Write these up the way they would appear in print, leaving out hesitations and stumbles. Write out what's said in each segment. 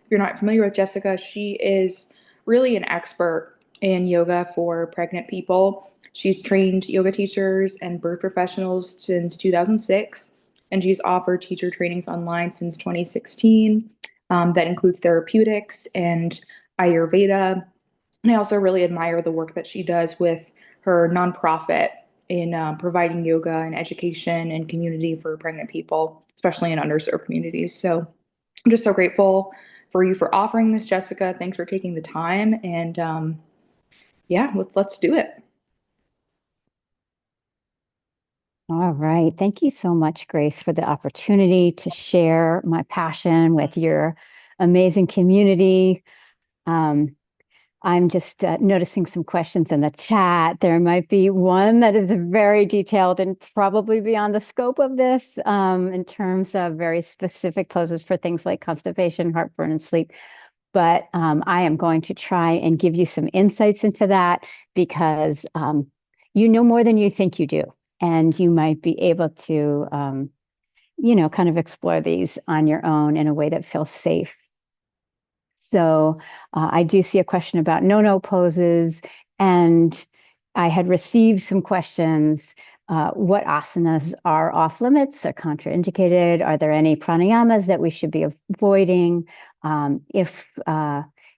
you're not familiar with Jessica, she is really an expert in yoga for pregnant people. She's trained yoga teachers and birth professionals since 2006, and she's offered teacher trainings online since 2016. That includes therapeutics and Ayurveda. And I also really admire the work that she does with her nonprofit in providing yoga and education and community for pregnant people, especially in underserved communities. So I'm just so grateful for you for offering this, Jessica. Thanks for taking the time. And yeah, let's do it. All right. Thank you so much, Grace, for the opportunity to share my passion with your amazing community. Um, I'm just noticing some questions in the chat. There might be one that is very detailed and probably beyond the scope of this in terms of very specific poses for things like constipation, heartburn, and sleep. But I am going to try and give you some insights into that because you know more than you think you do. And you might be able to, kind of explore these on your own in a way that feels safe. So I do see a question about no poses, and I had received some questions. What asanas are off limits or contraindicated? Are there any pranayamas that we should be avoiding? How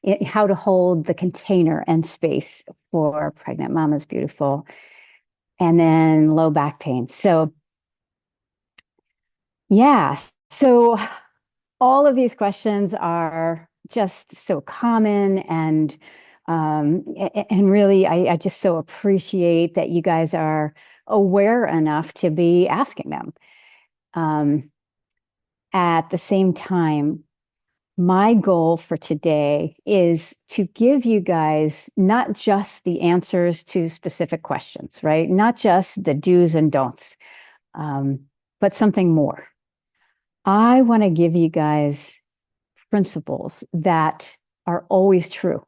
to hold the container and space for pregnant mamas, beautiful. And then low back pain. So yeah, so all of these questions are just so common and really I just so appreciate that you guys are aware enough to be asking them. At the same time, my goal for today is to give you guys not just the answers to specific questions, right? Not just the do's and don'ts, but something more. I want to give you guys principles that are always true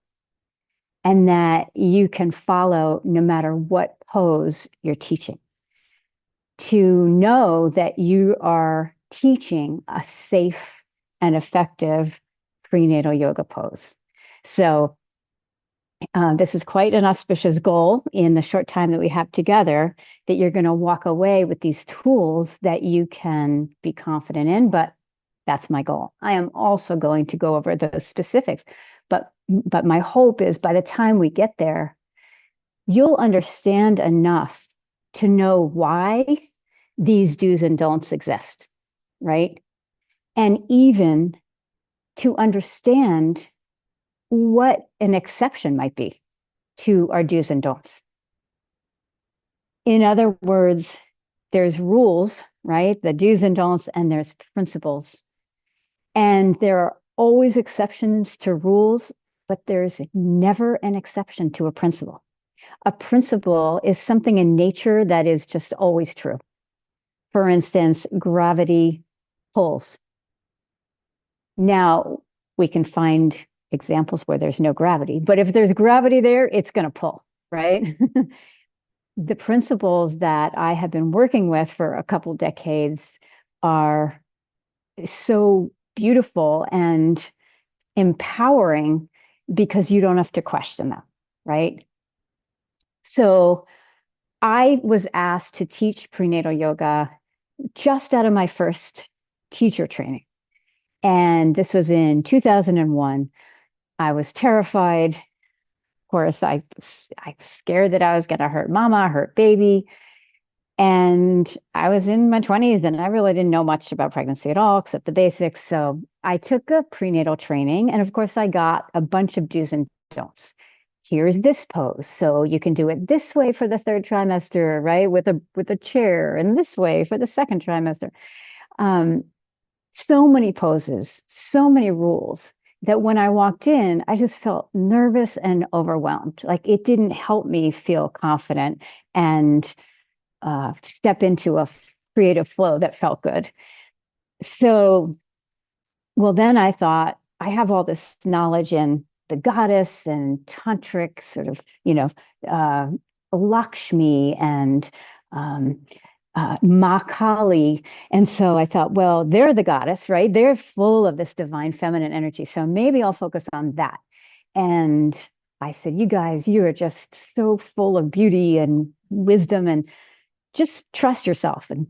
and that you can follow no matter what pose you're teaching. To know that you are teaching a safe and effective prenatal yoga pose. So this is quite an auspicious goal in the short time that we have together, that you're going to walk away with these tools that you can be confident in, but that's my goal. I am also going to go over those specifics, but my hope is by the time we get there, you'll understand enough to know why these do's and don'ts exist, right? And even to understand what an exception might be to our do's and don'ts. In other words, there's rules, right? The do's and don'ts, and there's principles. And there are always exceptions to rules, but there's never an exception to a principle. A principle is something in nature that is just always true. For instance, gravity pulls. Now, we can find examples where there's no gravity, but if there's gravity there, it's going to pull, right? The principles that I have been working with for a couple decades are so beautiful and empowering because you don't have to question them, right? So I was asked to teach prenatal yoga just out of my first teacher training. And this was in 2001. I was terrified. Of course, I was scared that I was going to hurt mama, hurt baby. And I was in my 20s and I really didn't know much about pregnancy at all, except the basics. So I took a prenatal training. And of course, I got a bunch of do's and don'ts. Here's this pose. So you can do it this way for the third trimester, right? With a chair, and this way for the second trimester. So many poses, so many rules that when I walked in, I just felt nervous and overwhelmed. Like it didn't help me feel confident and step into a creative flow that felt good. So, well, then I thought, I have all this knowledge in the goddess and tantric sort of, Lakshmi and Ma Kali. And so I thought, well, they're the goddess, right? They're full of this divine feminine energy. So maybe I'll focus on that. And I said, you guys, you are just so full of beauty and wisdom and just trust yourself. And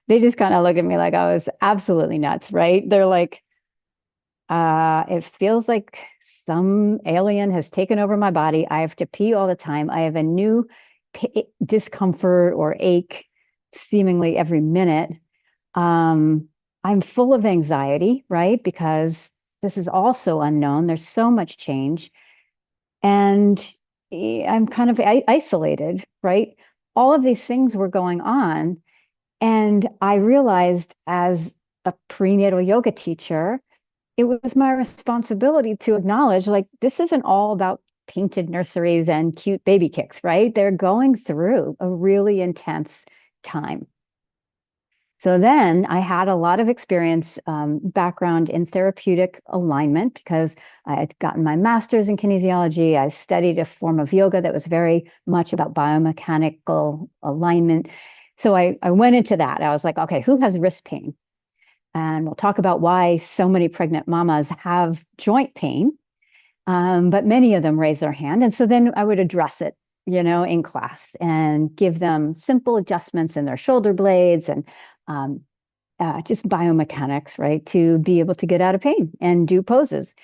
they just kind of looked at me like I was absolutely nuts, right? They're like, it feels like some alien has taken over my body. I have to pee all the time. I have a new discomfort or ache seemingly every minute. I'm full of anxiety, right? Because this is also unknown. There's so much change. And I'm kind of isolated, right? All of these things were going on. And I realized as a prenatal yoga teacher, it was my responsibility to acknowledge like this isn't all about painted nurseries and cute baby kicks, right? They're going through a really intense time. So then I had a lot of experience, background in therapeutic alignment because I had gotten my master's in kinesiology. I studied a form of yoga that was very much about biomechanical alignment. So I went into that. I was like, okay, who has wrist pain? And we'll talk about why so many pregnant mamas have joint pain, but many of them raise their hand. And so then I would address it, in class and give them simple adjustments in their shoulder blades and um, just biomechanics, right, to be able to get out of pain and do poses.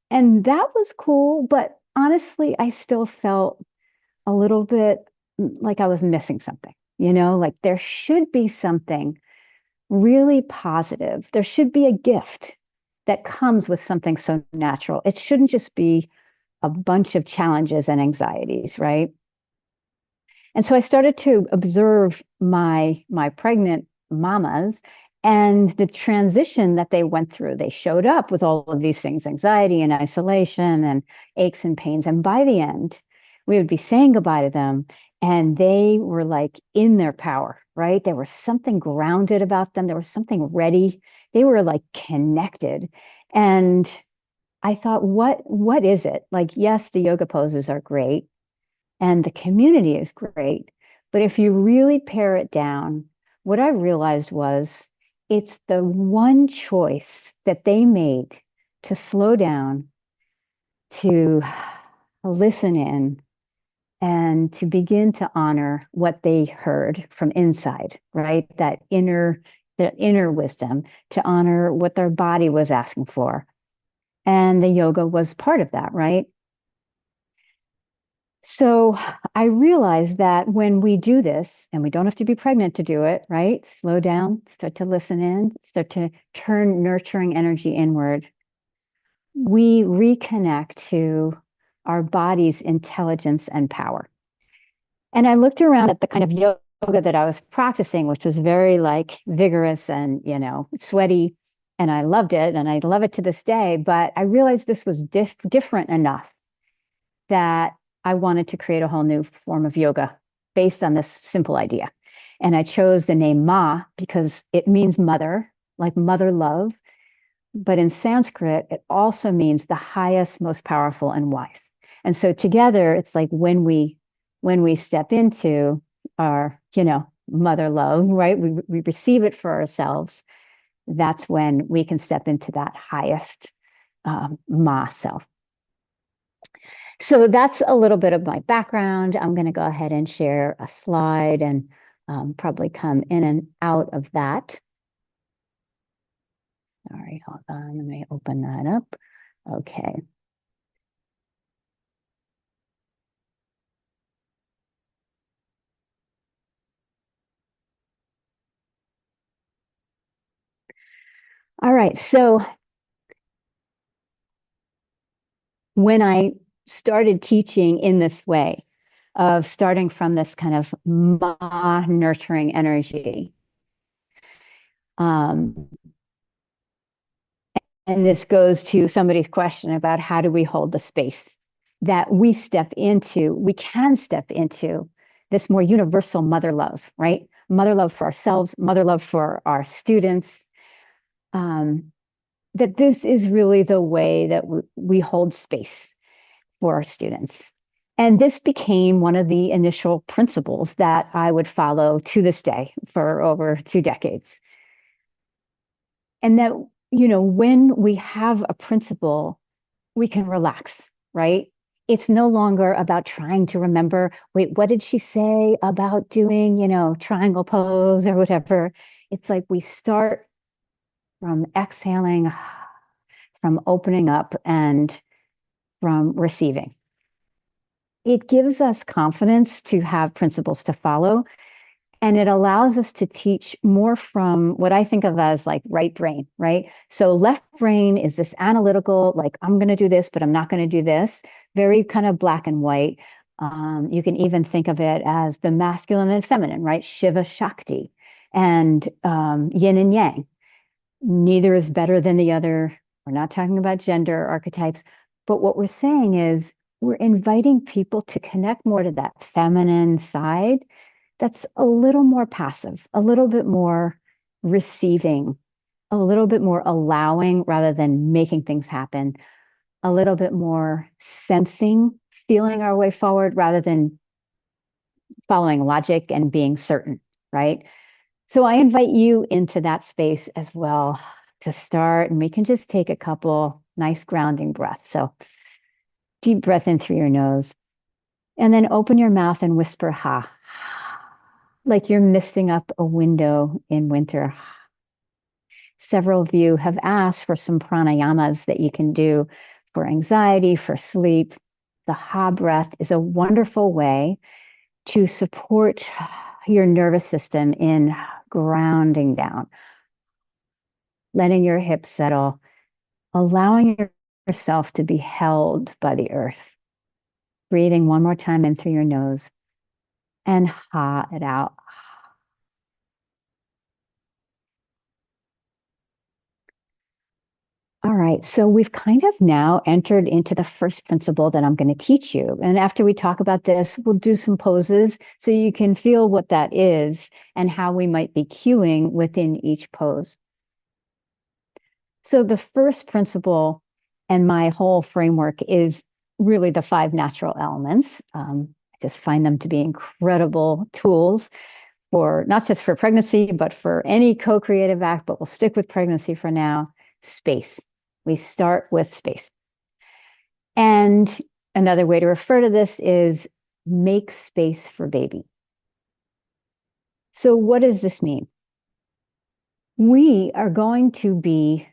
And that was cool. But honestly, I still felt a little bit like I was missing something, like there should be something really positive. There should be a gift that comes with something so natural. It shouldn't just be a bunch of challenges and anxieties, right? And so I started to observe my pregnant mamas and the transition that they went through. They showed up with all of these things, anxiety and isolation and aches and pains. And by the end, we would be saying goodbye to them and they were like in their power, right? There was something grounded about them. There was something ready. They were like connected. And I thought, what is it? Like, yes, the yoga poses are great and the community is great. But if you really pare it down, what I realized was it's the one choice that they made to slow down, to listen in, and to begin to honor what they heard from inside, right? The inner wisdom, to honor what their body was asking for. And the yoga was part of that, right? So I realized that when we do this, and we don't have to be pregnant to do it, right? Slow down, start to listen in, start to turn nurturing energy inward. We reconnect to our body's intelligence and power. And I looked around at the kind of yoga that I was practicing, which was very like vigorous and, sweaty. And I loved it. And I love it to this day. But I realized this was different enough that I wanted to create a whole new form of yoga based on this simple idea. And I chose the name Ma because it means mother, like mother love. But in Sanskrit, it also means the highest, most powerful, and wise. And so together, it's like when we step into our, mother love, right? We receive it for ourselves. That's when we can step into that highest Ma self. So that's a little bit of my background. I'm going to go ahead and share a slide and probably come in and out of that. All right, hold on. Let me open that up. Okay. All right. So when I started teaching in this way, of starting from this kind of ma nurturing energy, um, and this goes to somebody's question about how do we hold the space that we can step into this more universal mother love, right? Mother love for ourselves, mother love for our students. That this is really the way that we hold space for our students. And this became one of the initial principles that I would follow to this day for over 2 decades. And that, when we have a principle, we can relax, right? It's no longer about trying to remember, wait, what did she say about doing, triangle pose or whatever? It's like we start from exhaling, from opening up, and from receiving. It gives us confidence to have principles to follow. And it allows us to teach more from what I think of as like right brain, right? So left brain is this analytical, like, I'm going to do this, but I'm not going to do this, very kind of black and white. You can even think of it as the masculine and feminine, right? Shiva Shakti and yin and yang. Neither is better than the other. We're not talking about gender archetypes, but what we're saying is we're inviting people to connect more to that feminine side that's a little more passive, a little bit more receiving, a little bit more allowing rather than making things happen, a little bit more sensing, feeling our way forward rather than following logic and being certain, right? So I invite you into that space as well to start, and we can just take a couple nice grounding breaths. So deep breath in through your nose, and then open your mouth and whisper ha, like you're misting up a window in winter. Several of you have asked for some pranayamas that you can do for anxiety, for sleep. The ha breath is a wonderful way to support your nervous system in grounding down, letting your hips settle, allowing yourself to be held by the earth. Breathing one more time in through your nose and ha it out. All right, so we've kind of now entered into the first principle that I'm going to teach you. And after we talk about this, we'll do some poses so you can feel what that is and how we might be cueing within each pose. So the first principle and my whole framework is really the 5 natural elements. I just find them to be incredible tools for not just for pregnancy, but for any co-creative act, but we'll stick with pregnancy for now. Space. We start with space. And another way to refer to this is make space for baby. So what does this mean? We are going to be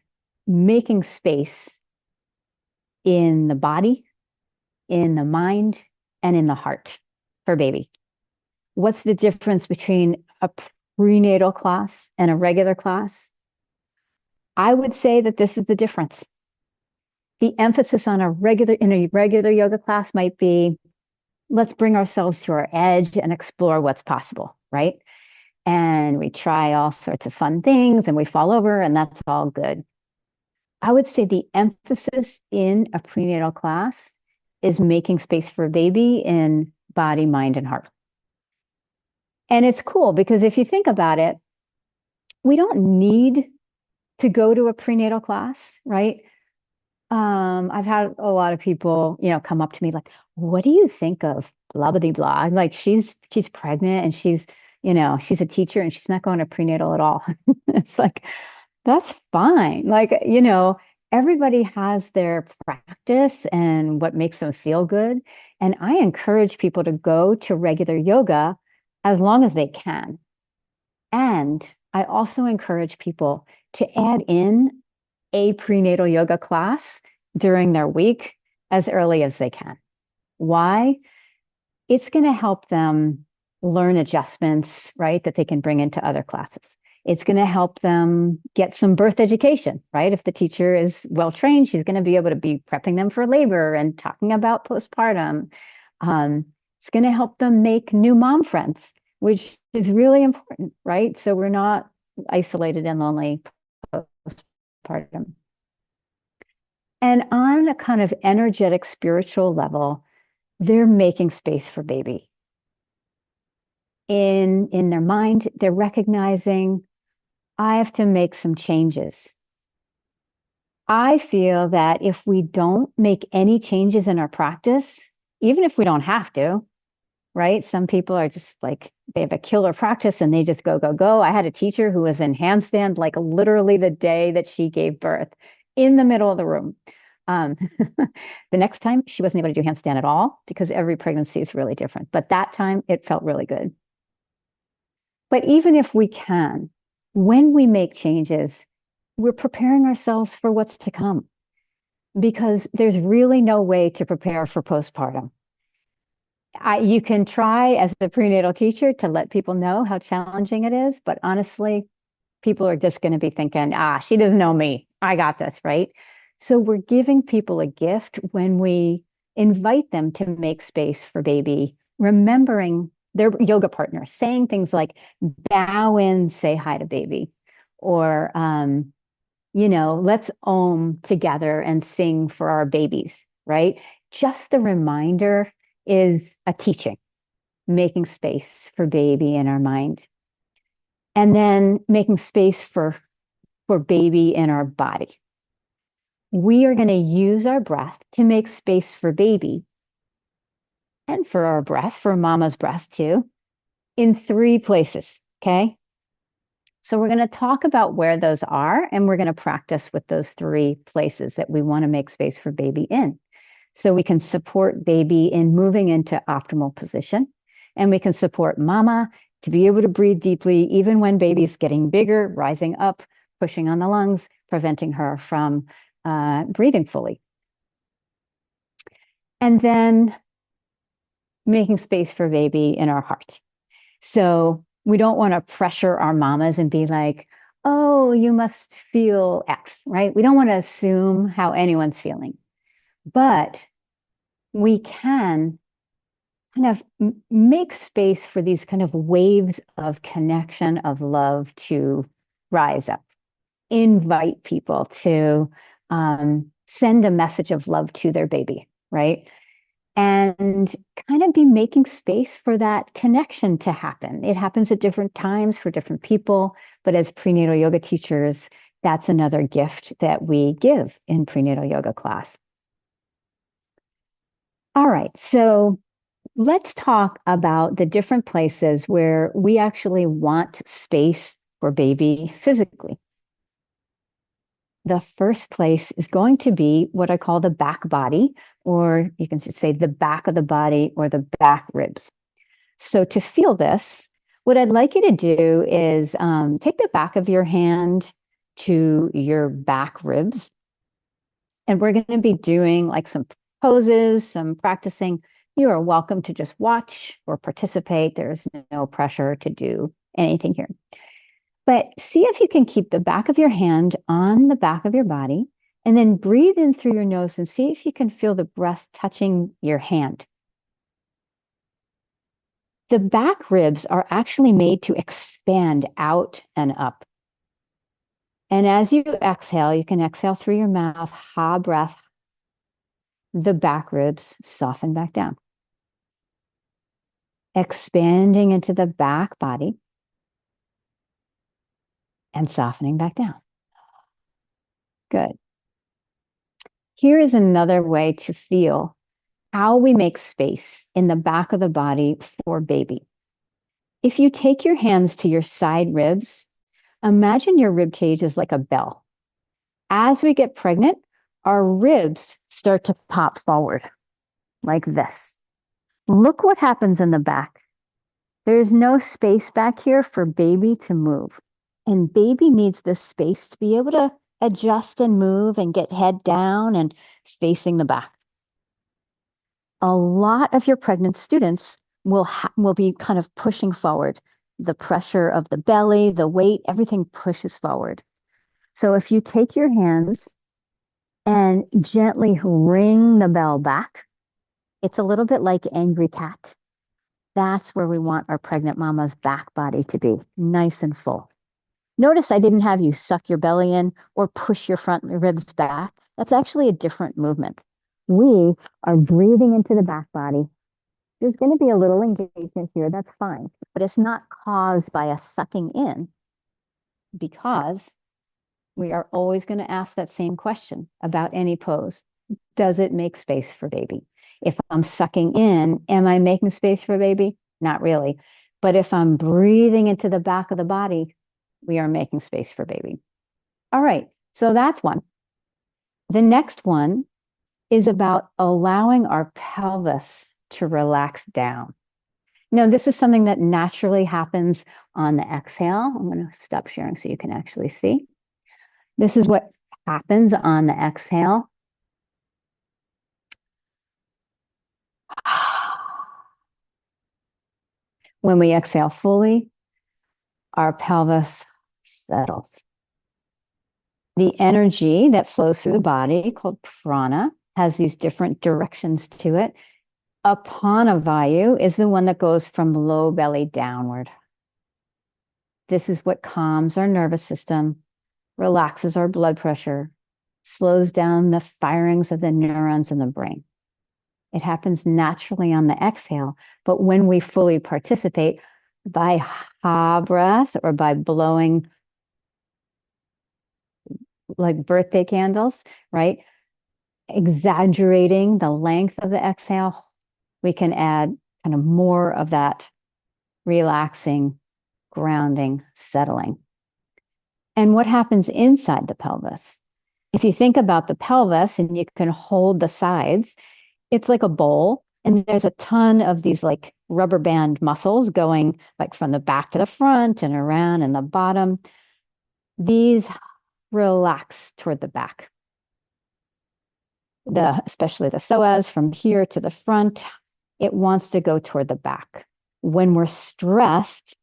making space in the body, in the mind, and in the heart for baby. What's the difference between a prenatal class and a regular class? I would say that this is the difference. The emphasis on in a regular yoga class might be, let's bring ourselves to our edge and explore what's possible, right? And we try all sorts of fun things and we fall over and that's all good. I would say the emphasis in a prenatal class is making space for baby in body, mind, and heart. And it's cool because if you think about it, we don't need to go to a prenatal class, right? I've had a lot of people, come up to me like, what do you think of blah, blah, blah? Like she's pregnant and she's a teacher and she's not going to prenatal at all. It's like, that's fine. Like, everybody has their practice and what makes them feel good. And I encourage people to go to regular yoga as long as they can. And I also encourage people to add in a prenatal yoga class during their week as early as they can. Why? It's going to help them learn adjustments, right, that they can bring into other classes. It's going to help them get some birth education, right? If the teacher is well trained, she's going to be able to be prepping them for labor and talking about postpartum. It's going to help them make new mom friends, which is really important, right? So we're not isolated and lonely postpartum. And on a kind of energetic, spiritual level, they're making space for baby. In their mind, they're recognizing, I have to make some changes. I feel that if we don't make any changes in our practice, even if we don't have to, right? Some people are just like, they have a killer practice and they just go, go, go. I had a teacher who was in handstand like literally the day that she gave birth in the middle of the room. Um, the next time she wasn't able to do handstand at all because every pregnancy is really different. But that time it felt really good. But even if we can, when we make changes, we're preparing ourselves for what's to come because there's really no way to prepare for postpartum. You can try as a prenatal teacher to let people know how challenging it is, but honestly, people are just going to be thinking, she doesn't know me. I got this, right? So we're giving people a gift when we invite them to make space for baby, remembering their yoga partner, saying things like bow in, say hi to baby, or let's om together and sing for our babies, right? Just the reminder is a teaching, making space for baby in our mind. And then making space for baby in our body. We are going to use our breath to make space for baby and for our breath, for mama's breath too, in 3 places. Okay. So we're going to talk about where those are, and we're going to practice with those 3 places that we want to make space for baby in. So we can support baby in moving into optimal position, and we can support mama to be able to breathe deeply, even when baby's getting bigger, rising up, pushing on the lungs, preventing her from breathing fully. And then making space for baby in our heart. So we don't want to pressure our mamas and be like, oh, you must feel X, right? We don't want to assume how anyone's feeling, but we can kind of make space for these kind of waves of connection, of love to rise up, invite people to send a message of love to their baby, right? And kind of be making space for that connection to happen. It happens at different times for different people, but as prenatal yoga teachers, that's another gift that we give in prenatal yoga class. All right, so let's talk about the different places where we actually want space for baby physically. The first place is going to be what I call the back body, or you can just say the back of the body or the back ribs. So to feel this, what I'd like you to do is take the back of your hand to your back ribs. And we're going to be doing like some poses, some practicing. You are welcome to just watch or participate. There's no pressure to do anything here. But see if you can keep the back of your hand on the back of your body and then breathe in through your nose and see if you can feel the breath touching your hand. The back ribs are actually made to expand out and up. And as you exhale, you can exhale through your mouth, ha breath. The back ribs soften back down. Expanding into the back body and softening back down. Good. Here is another way to feel how we make space in the back of the body for baby. If you take your hands to your side ribs, imagine your rib cage is like a bell. As we get pregnant, our ribs start to pop forward like this. Look what happens in the back. There's no space back here for baby to move. And baby needs this space to be able to adjust and move and get head down and facing the back. A lot of your pregnant students will be kind of pushing forward. The pressure of the belly, the weight, everything pushes forward. So if you take your hands and gently ring the bell back, it's a little bit like angry cat. That's where we want our pregnant mama's back body to be, nice and full. Notice I didn't have you suck your belly in or push your front ribs back. That's actually a different movement. We are breathing into the back body. There's going to be a little engagement here. That's fine. But it's not caused by a sucking in because we are always going to ask that same question about any pose. Does it make space for baby? If I'm sucking in, am I making space for baby? Not really. But if I'm breathing into the back of the body, we are making space for baby. All right, so that's one. The next one is about allowing our pelvis to relax down. Now, this is something that naturally happens on the exhale. I'm going to stop sharing so you can actually see. This is what happens on the exhale. When we exhale fully, our pelvis settles. The energy that flows through the body, called prana, has these different directions to it. Apana vayu is the one that goes from low belly downward. This is what calms our nervous system, relaxes our blood pressure, slows down the firings of the neurons in the brain. It happens naturally on the exhale, but when we fully participate by ha breath or by blowing like birthday candles, right? Exaggerating the length of the exhale, we can add kind of more of that relaxing, grounding, settling. And what happens inside the pelvis? If you think about the pelvis and you can hold the sides, it's like a bowl. And there's a ton of these like rubber band muscles going like from the back to the front and around and the bottom. These relax toward the back. Especially the psoas from here to the front, it wants to go toward the back. When we're stressed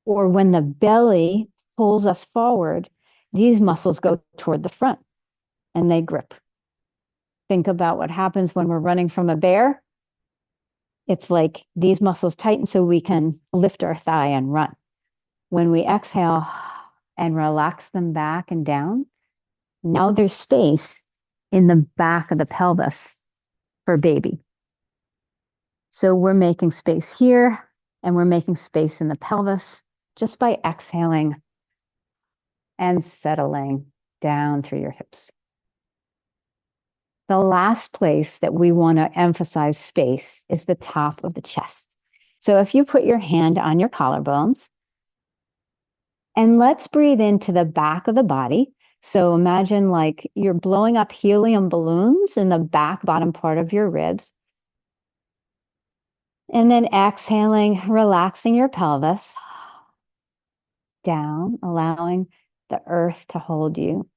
or when the belly pulls us forward, these muscles go toward the front and they grip. Think about what happens when we're running from a bear. It's like these muscles tighten so we can lift our thigh and run. When we exhale and relax them back and down, now there's space in the back of the pelvis for baby. So we're making space here and we're making space in the pelvis just by exhaling and settling down through your hips. The last place that we want to emphasize space is the top of the chest. So if you put your hand on your collarbones, and let's breathe into the back of the body. So imagine like you're blowing up helium balloons in the back bottom part of your ribs. And then exhaling, relaxing your pelvis down, allowing the earth to hold you.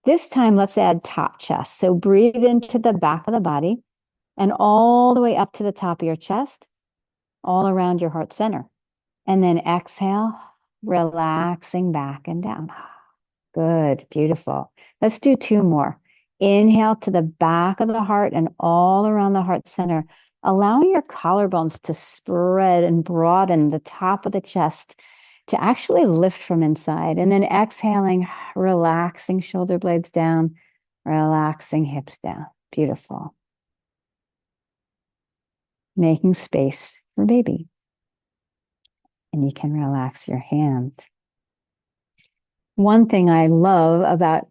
This time, let's add top chest. So breathe into the back of the body and all the way up to the top of your chest, all around your heart center. And then exhale, relaxing back and down. Good, beautiful. Let's do two more. Inhale to the back of the heart and all around the heart center, allowing your collarbones to spread and broaden the top of the chest to actually lift from inside. And then exhaling, relaxing shoulder blades down, relaxing hips down. Beautiful. Making space for baby. And you can relax your hands. One thing I love about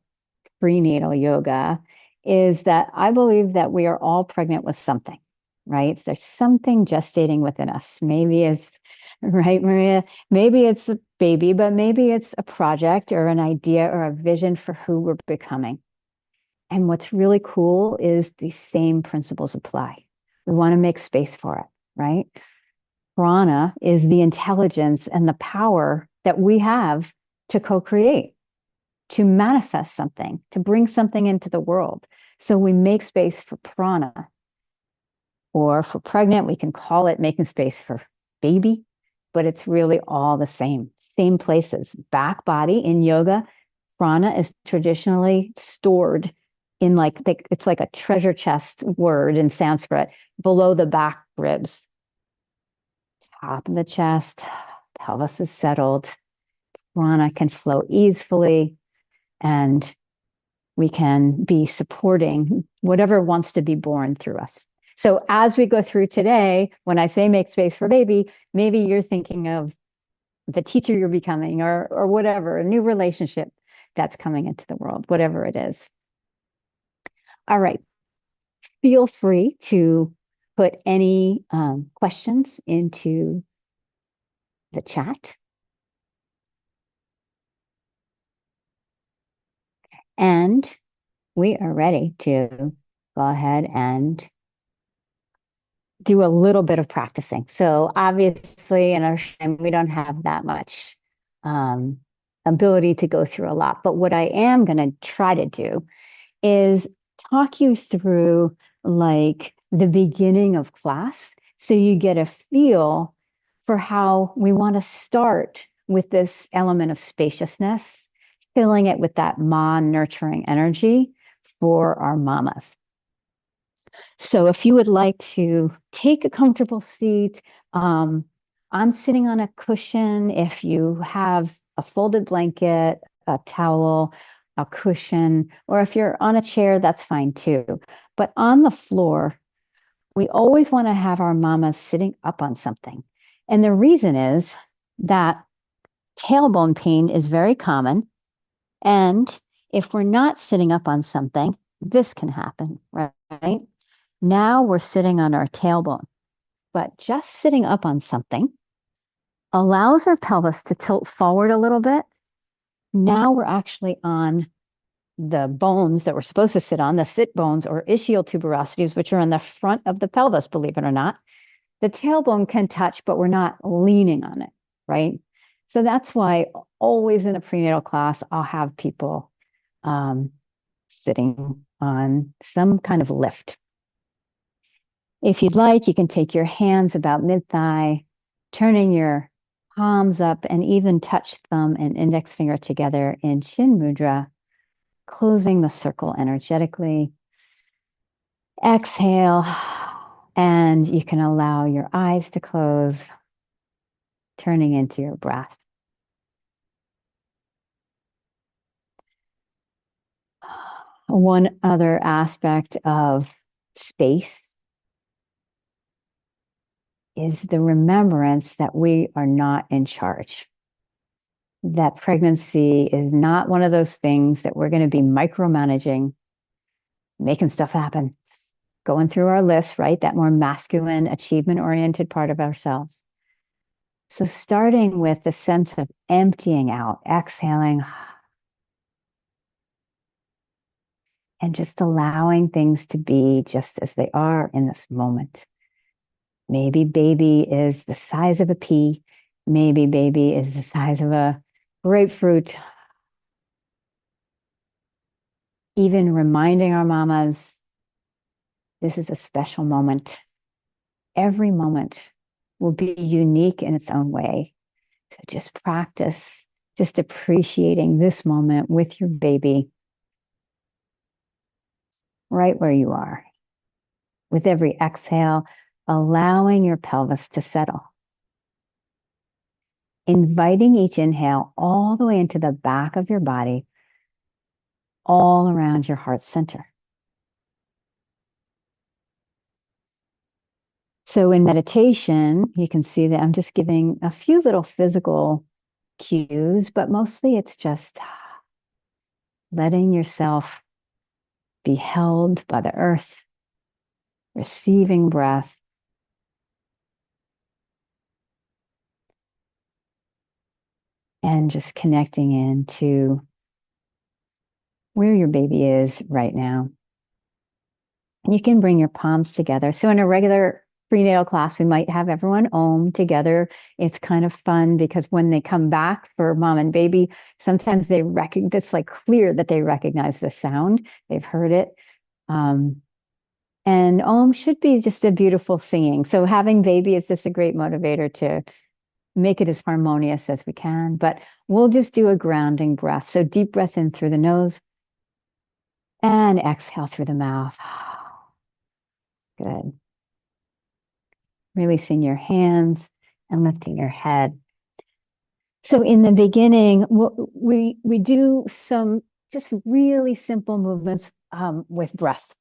prenatal yoga is that I believe that we are all pregnant with something, right? There's something gestating within us. Maybe it's, right, Maria? Maybe it's a baby, but maybe it's a project or an idea or a vision for who we're becoming. And what's really cool is these same principles apply. We want to make space for it, right? Prana is the intelligence and the power that we have to co-create, to manifest something, to bring something into the world. So we make space for prana. Or for pregnant, we can call it making space for baby, but it's really all the same places. Back body in yoga, prana is traditionally stored in it's like a treasure chest word in Sanskrit, below the back ribs. Top of the chest, pelvis is settled, prana can flow easily, and we can be supporting whatever wants to be born through us. So as we go through today, when I say make space for baby, maybe you're thinking of the teacher you're becoming or whatever, a new relationship that's coming into the world, whatever it is. All right. feel free to put any questions into the chat. And we are ready to go ahead and do a little bit of practicing. So obviously in our time, we don't have that much ability to go through a lot. But what I am going to try to do is talk you through like the beginning of class so you get a feel for how we want to start with this element of spaciousness, filling it with that ma nurturing energy for our mamas. So if you would like to take a comfortable seat, I'm sitting on a cushion. If you have a folded blanket, a towel, a cushion, or if you're on a chair, that's fine too. But on the floor, we always want to have our mamas sitting up on something. And the reason is that tailbone pain is very common. And if we're not sitting up on something, this can happen, right? Now we're sitting on our tailbone, but just sitting up on something allows our pelvis to tilt forward a little bit. Now we're actually on the bones that we're supposed to sit on, the sit bones or ischial tuberosities, which are in the front of the pelvis, believe it or not. The tailbone can touch, but we're not leaning on it, right? So that's why always in a prenatal class, I'll have people sitting on some kind of lift. If you'd like, you can take your hands about mid-thigh, turning your palms up and even touch thumb and index finger together in Chin Mudra, closing the circle energetically. Exhale, and you can allow your eyes to close, turning into your breath. One other aspect of space is the remembrance that we are not in charge. That pregnancy is not one of those things that we're going to be micromanaging, making stuff happen, going through our list, right? That more masculine, achievement-oriented part of ourselves. So starting with the sense of emptying out, exhaling, and just allowing things to be just as they are in this moment. Maybe baby is the size of a pea. Maybe baby is the size of a grapefruit. Even reminding our mamas, this is a special moment. Every moment will be unique in its own way. So just practice, just appreciating this moment with your baby right where you are. With every exhale, allowing your pelvis to settle. Inviting each inhale all the way into the back of your body, all around your heart center. So in meditation, you can see that I'm just giving a few little physical cues, but mostly it's just letting yourself be held by the earth, receiving breath, and just connecting into where your baby is right now. And you can bring your palms together. So in a regular prenatal class, we might have everyone Om together. It's kind of fun because when they come back for mom and baby, sometimes it's like clear that they recognize the sound. They've heard it. And Om should be just a beautiful singing. So having baby is just a great motivator to make it as harmonious as we can. But we'll just do a grounding breath. So deep breath in through the nose and exhale through the mouth. Good. Releasing your hands and lifting your head. So in the beginning, we do some just really simple movements with breath.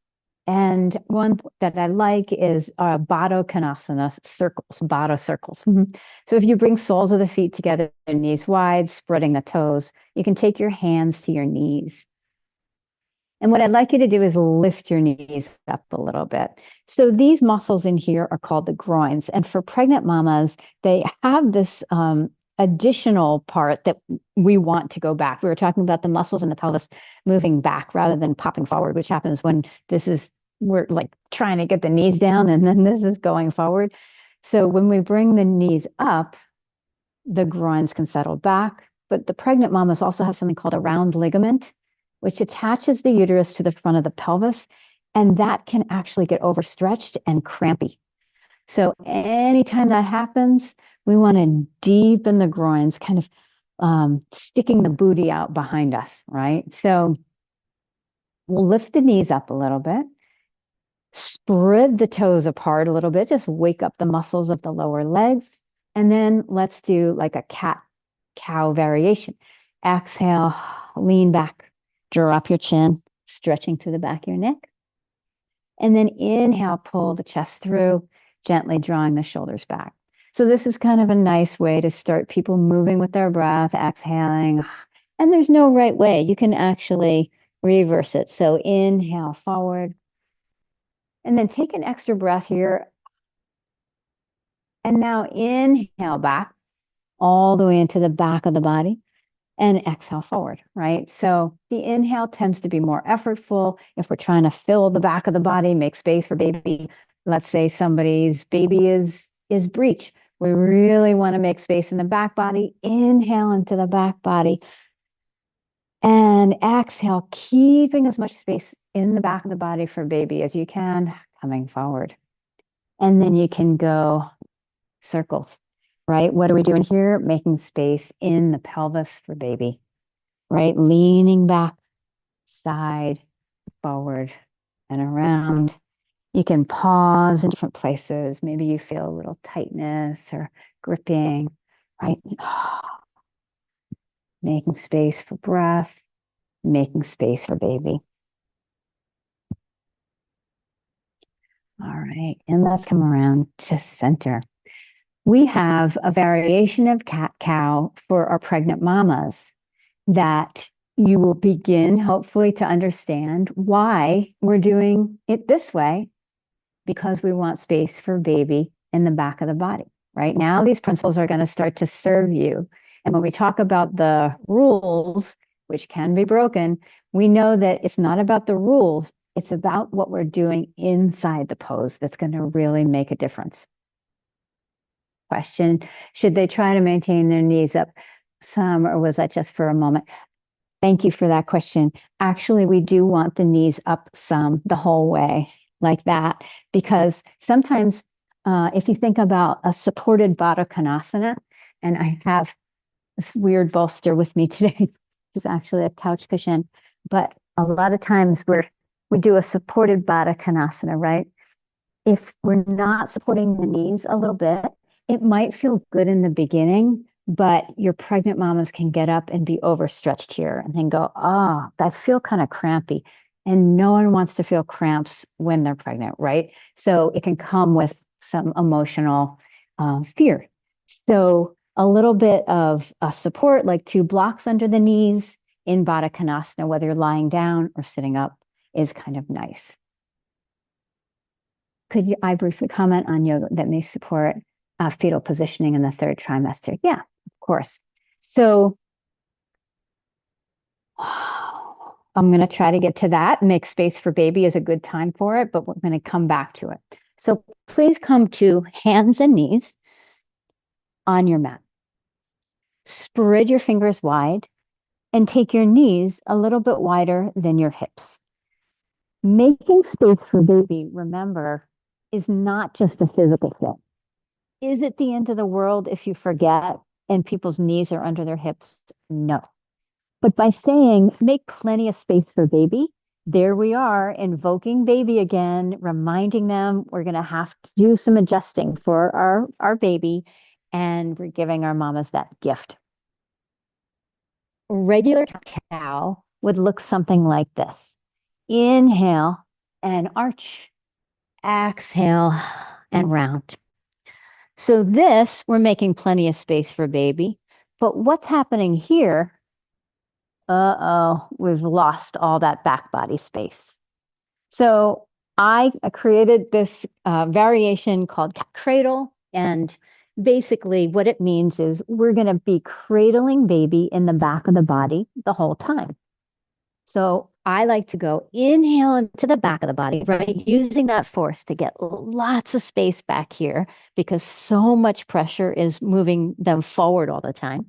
And one that I like is Baddha Konasana, circles, Baddha circles. So if you bring soles of the feet together, knees wide, spreading the toes, you can take your hands to your knees. And what I'd like you to do is lift your knees up a little bit. So these muscles in here are called the groins. And for pregnant mamas, they have this additional part that we want to go back. We were talking about the muscles in the pelvis moving back rather than popping forward, which happens when we're like trying to get the knees down and then this is going forward. So when we bring the knees up, the groins can settle back. But the pregnant mamas also have something called a round ligament, which attaches the uterus to the front of the pelvis. And that can actually get overstretched and crampy. So anytime that happens, we want to deepen the groins, kind of sticking the booty out behind us, right? So we'll lift the knees up a little bit, spread the toes apart a little bit, just wake up the muscles of the lower legs. And then let's do like a cat-cow variation. Exhale, lean back, drop your chin, stretching through the back of your neck. And then inhale, pull the chest through, gently drawing the shoulders back. So this is kind of a nice way to start people moving with their breath, exhaling. And there's no right way. You can actually reverse it. So inhale forward. And then take an extra breath here. And now inhale back all the way into the back of the body and exhale forward, right? So the inhale tends to be more effortful. If we're trying to fill the back of the body, make space for baby, let's say somebody's baby is breech. We really want to make space in the back body. Inhale into the back body and exhale, keeping as much space in the back of the body for baby as you can, coming forward. And then you can go circles, right? What are we doing here? Making space in the pelvis for baby, right? Leaning back, side, forward, and around. You can pause in different places. Maybe you feel a little tightness or gripping, right? Making space for breath, making space for baby. All right, and let's come around to center. We have a variation of cat-cow for our pregnant mamas that you will begin hopefully to understand why we're doing it this way, because we want space for baby in the back of the body. Right now, these principles are going to start to serve you. And when we talk about the rules, which can be broken, we know that it's not about the rules. It's about what we're doing inside the pose that's going to really make a difference. Question, should they try to maintain their knees up some, or was that just for a moment? Thank you for that question. Actually, we do want the knees up some the whole way, like that, because sometimes if you think about a supported Baddha Konasana, and I have this weird bolster with me today, this is actually a couch cushion, but a lot of times we do a supported Baddha Konasana, right? If we're not supporting the knees a little bit, it might feel good in the beginning, but your pregnant mamas can get up and be overstretched here and then go, oh, I feel kind of crampy. And no one wants to feel cramps when they're pregnant, right? So it can come with some emotional fear. So a little bit of support, like 2 blocks under the knees in Baddha Konasana, whether you're lying down or sitting up, is kind of nice. Could I briefly comment on yoga that may support fetal positioning in the 3rd trimester? Yeah, of course. So I'm going to try to get to that. Make space for baby is a good time for it, but we're going to come back to it. So please come to hands and knees on your mat. Spread your fingers wide and take your knees a little bit wider than your hips. Making space for baby, remember, is not just a physical thing. Is it the end of the world if you forget and people's knees are under their hips? No. But by saying, make plenty of space for baby, there we are, invoking baby again, reminding them we're going to have to do some adjusting for our baby, and we're giving our mamas that gift. Regular cow would look something like this. Inhale and arch. Exhale and round. So this, we're making plenty of space for baby. But what's happening here uh-oh, we've lost all that back body space. So I created this variation called cat cradle. And basically, what it means is we're going to be cradling baby in the back of the body the whole time. So I like to go inhale into the back of the body, right? Using that force to get lots of space back here because so much pressure is moving them forward all the time.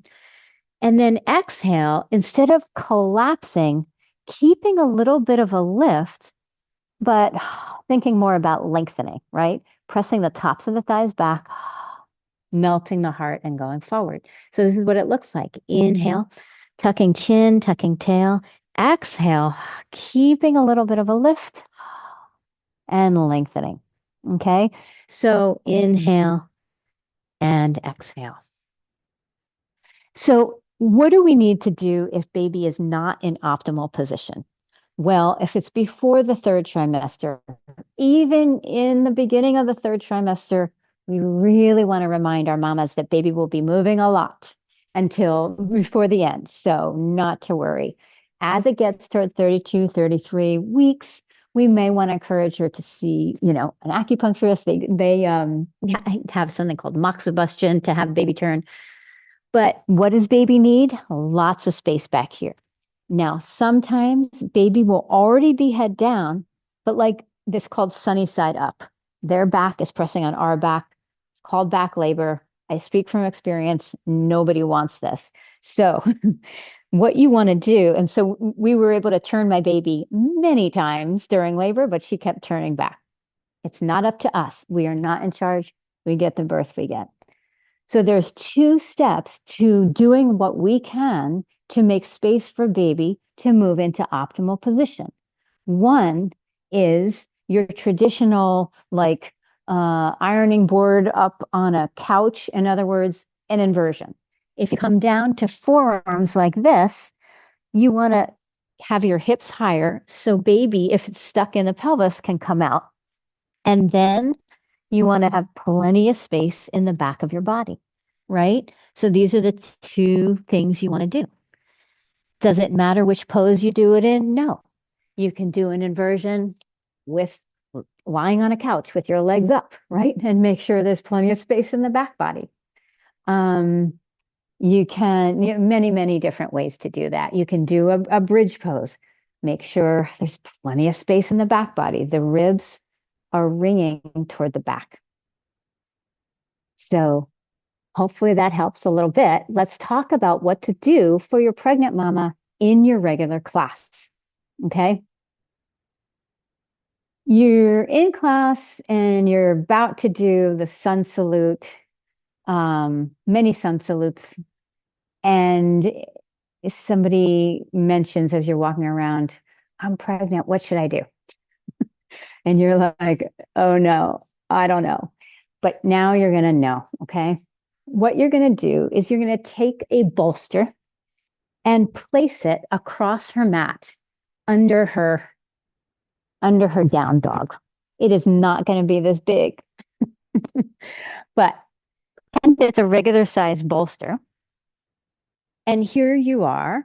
And then exhale, instead of collapsing, keeping a little bit of a lift, but thinking more about lengthening, right? Pressing the tops of the thighs back, melting the heart and going forward. So this is what it looks like. Inhale, tucking chin, tucking tail. Exhale, keeping a little bit of a lift and lengthening. Okay. So inhale and exhale. So what do we need to do if baby is not in optimal position? Well, if it's before the third trimester, even in the beginning of the third trimester, we really want to remind our mamas that baby will be moving a lot until before the end. So not to worry. As it gets toward 32, 33 weeks, we may want to encourage her to see, an acupuncturist. They have something called moxibustion to have baby turn. But what does baby need? Lots of space back here. Now, sometimes baby will already be head down, but like this called sunny side up. Their back is pressing on our back. It's called back labor. I speak from experience. Nobody wants this. So, what you want to do, and so we were able to turn my baby many times during labor, but she kept turning back. It's not up to us. We are not in charge. We get the birth we get. So there's two steps to doing what we can to make space for baby to move into optimal position. One is your traditional ironing board up on a couch. In other words, an inversion. If you come down to forearms like this, you want to have your hips higher so baby, if it's stuck in the pelvis, can come out. And then you want to have plenty of space in the back of your body, right? So these are the two things you want to do. Does it matter which pose you do it in? No. You can do an inversion with lying on a couch with your legs up, right? And make sure there's plenty of space in the back body. You can, many, many different ways to do that. You can do a bridge pose. Make sure there's plenty of space in the back body. The ribs are ringing toward the back. So hopefully that helps a little bit. Let's talk about what to do for your pregnant mama in your regular class. Okay. You're in class and you're about to do the sun salute, many sun salutes. And somebody mentions as you're walking around, I'm pregnant. What should I do? And you're like, oh no, I don't know. But now you're going to know. Okay. What you're going to do is you're going to take a bolster and place it across her mat under her down dog. It is not going to be this big, but it's a regular size bolster. And here you are.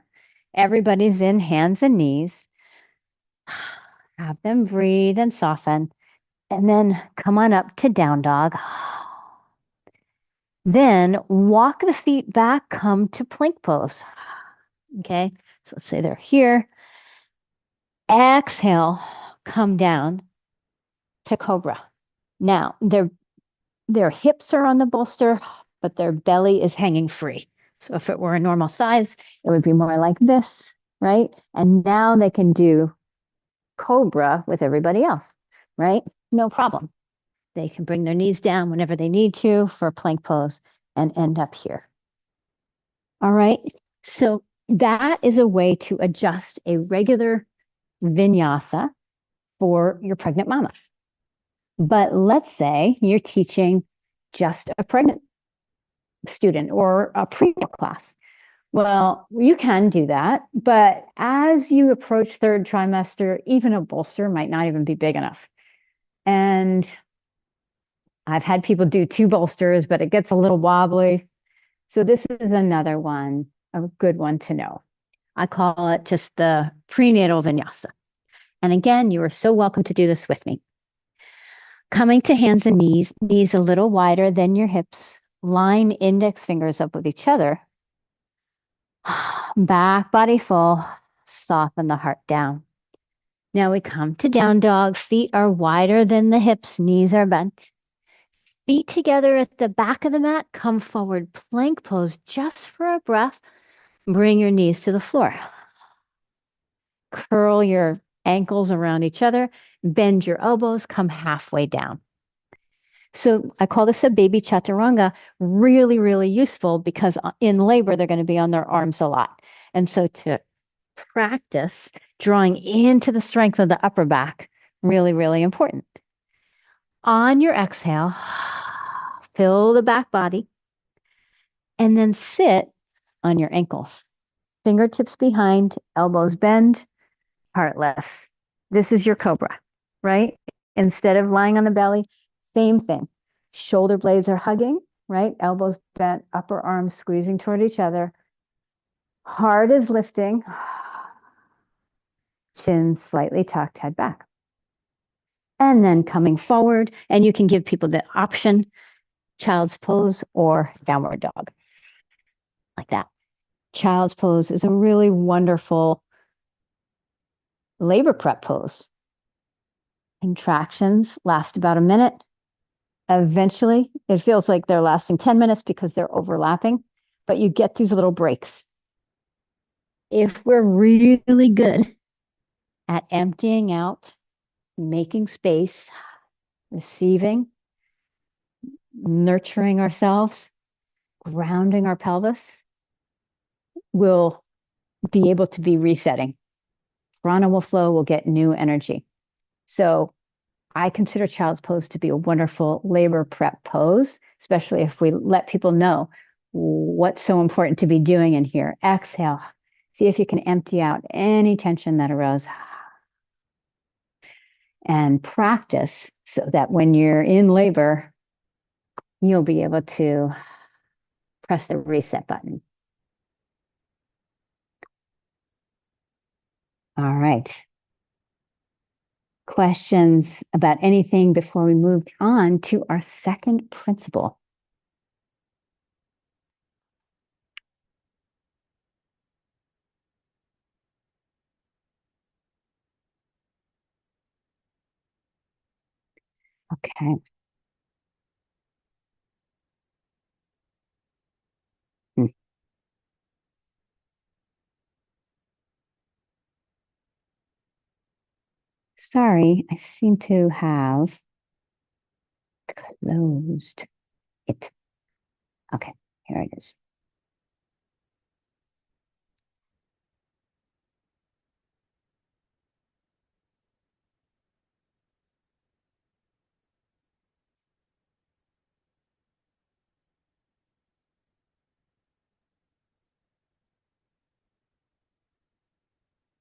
Everybody's in hands and knees. Have them breathe and soften. And then come on up to down dog. Then walk the feet back, come to plank pose. Okay, so let's say they're here. Exhale, come down to cobra. Now, their hips are on the bolster, but their belly is hanging free. So if it were a normal size, it would be more like this, right? And now they can do cobra with everybody else, right? No problem. They can bring their knees down whenever they need to for plank pose and end up here. All right. So that is a way to adjust a regular vinyasa for your pregnant mamas. But let's say you're teaching just a pregnant student or a prenatal class. Well, you can do that, but as you approach third trimester, even a bolster might not even be big enough. And I've had people do two bolsters, but it gets a little wobbly. So this is another one, a good one to know. I call it just the prenatal vinyasa. And again, you are so welcome to do this with me. Coming to hands and knees a little wider than your hips. Line index fingers up with each other. Back body full. Soften the heart down. Now we come to down dog. Feet are wider than the hips. Knees are bent. Feet together at the back of the mat. Come forward, plank pose just for a breath. Bring your knees to the floor. Curl your ankles around each other. Bend your elbows. Come halfway down. So I call this a baby chaturanga, really, really useful because in labor, they're going to be on their arms a lot. And so to practice drawing into the strength of the upper back, really, really important. On your exhale, fill the back body and then sit on your ankles. Fingertips behind, elbows bend, heart lifts. This is your cobra, right? Instead of lying on the belly, same thing. Shoulder blades are hugging, right? Elbows bent, upper arms squeezing toward each other. Heart is lifting. Chin slightly tucked, head back. And then coming forward, and you can give people the option, child's pose or downward dog, like that. Child's pose is a really wonderful labor prep pose. Contractions last about a minute. Eventually, it feels like they're lasting 10 minutes because they're overlapping, but you get these little breaks. If we're really good at emptying out, making space, receiving, nurturing ourselves, grounding our pelvis, we'll be able to be resetting. Prana will flow, we'll get new energy. So I consider child's pose to be a wonderful labor prep pose, especially if we let people know what's so important to be doing in here. Exhale. See if you can empty out any tension that arose. And practice so that when you're in labor, you'll be able to press the reset button. All right. Questions about anything before we move on to our second principle? Okay. Hmm. Sorry, I seem to have closed it. Okay, here it is.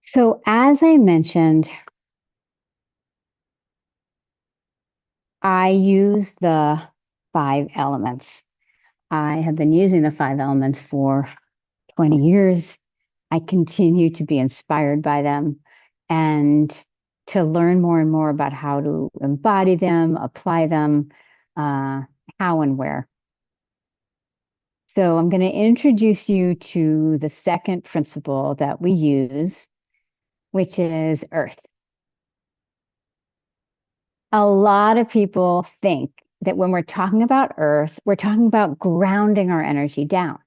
So as I mentioned, I use the 5 elements. I have been using the 5 elements for 20 years. I continue to be inspired by them and to learn more and more about how to embody them, apply them, how and where. So I'm going to introduce you to the second principle that we use, which is earth. A lot of people think that when we're talking about earth, we're talking about grounding our energy down.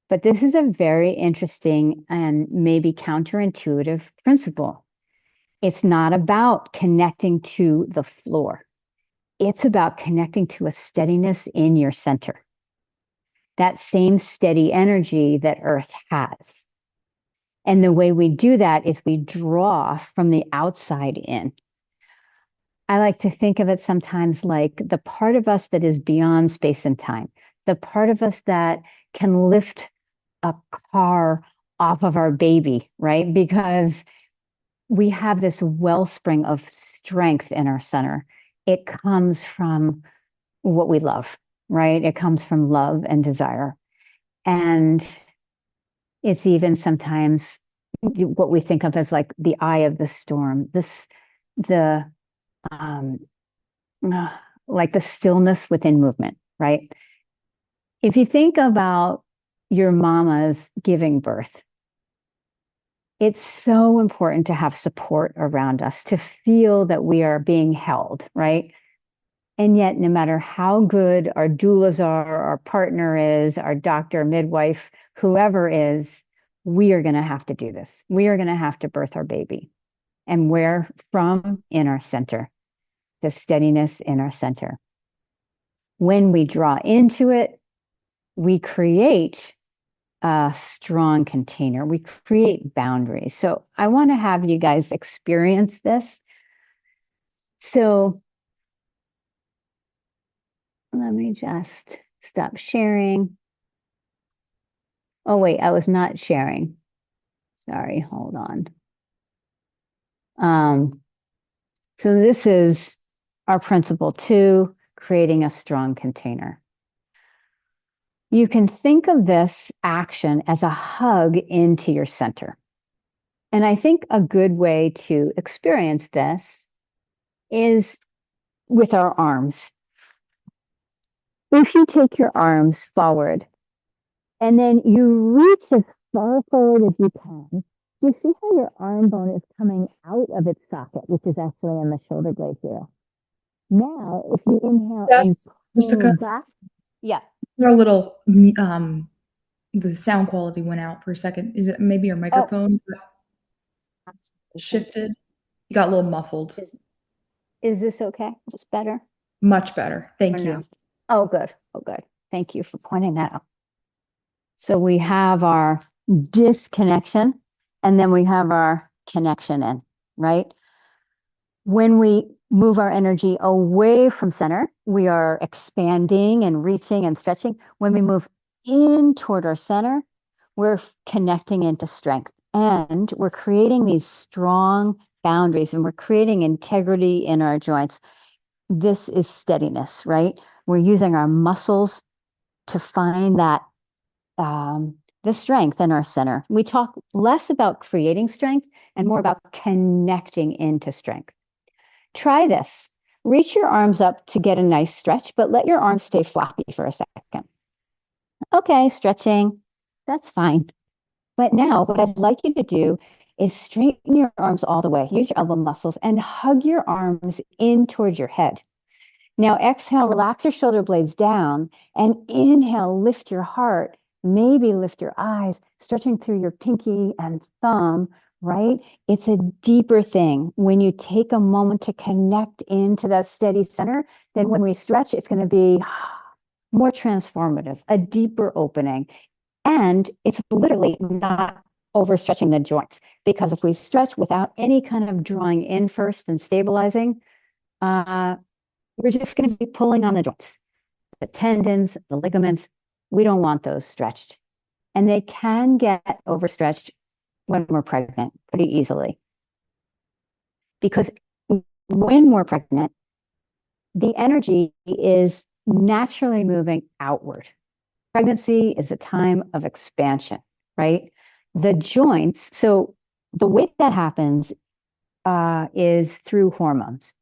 But this is a very interesting and maybe counterintuitive principle. It's not about connecting to the floor. It's about connecting to a steadiness in your center. That same steady energy that earth has. And the way we do that is we draw from the outside in. I like to think of it sometimes like the part of us that is beyond space and time, the part of us that can lift a car off of our baby, right? Because we have this wellspring of strength in our center. It comes from what we love, right? It comes from love and desire. And it's even sometimes what we think of as like the eye of the storm, the um, uh, like the stillness within movement, right? If you think about your mama's giving birth, it's so important to have support around us, to feel that we are being held, right? And yet, no matter how good our doulas are, our partner is, our doctor, midwife, whoever is, we are going to have to do this. We are going to have to birth our baby. And where from? In our center, the steadiness in our center. When we draw into it, we create a strong container. We create boundaries. So I want to have you guys experience this. So let me just stop sharing. Oh, wait, I was not sharing. Sorry, hold on. So this is our principle 2, creating a strong container. You can think of this action as a hug into your center. And I think a good way to experience this is with our arms. If you take your arms forward and then you reach as far forward as you can, you see how your arm bone is coming out of its socket, which is actually in the shoulder blade here. Now, if you inhale and Yes, pull Jessica, back, yeah. a little, the sound quality went out for a second. Is it maybe your Oh, microphone got okay. shifted? You got a little muffled. Is, is this okay? Is this better Much better. or Thank no? you. Oh, good. Oh, good. Thank you for pointing that out. So we have our disconnection and then we have our connection in, right? When we move our energy away from center, we are expanding and reaching and stretching. When we move in toward our center, we're connecting into strength and we're creating these strong boundaries and we're creating integrity in our joints. This is steadiness, right? We're using our muscles to find that the strength in our center. We talk less about creating strength and more about connecting into strength. Try this. Reach your arms up to get a nice stretch, but let your arms stay floppy for a second. Okay, stretching. That's fine. But now what I'd like you to do is straighten your arms all the way. Use your elbow muscles and hug your arms in towards your head. Now exhale, relax your shoulder blades down, and inhale, lift your heart, maybe lift your eyes, stretching through your pinky and thumb, right? It's a deeper thing. When you take a moment to connect into that steady center, then when we stretch, it's going to be more transformative, a deeper opening. And it's literally not overstretching the joints, because if we stretch without any kind of drawing in first and stabilizing, we're just going to be pulling on the joints, the tendons, the ligaments. We don't want those stretched. And they can get overstretched when we're pregnant pretty easily. Because when we're pregnant, the energy is naturally moving outward. Pregnancy is a time of expansion, right? The joints, so the way that happens is through hormones.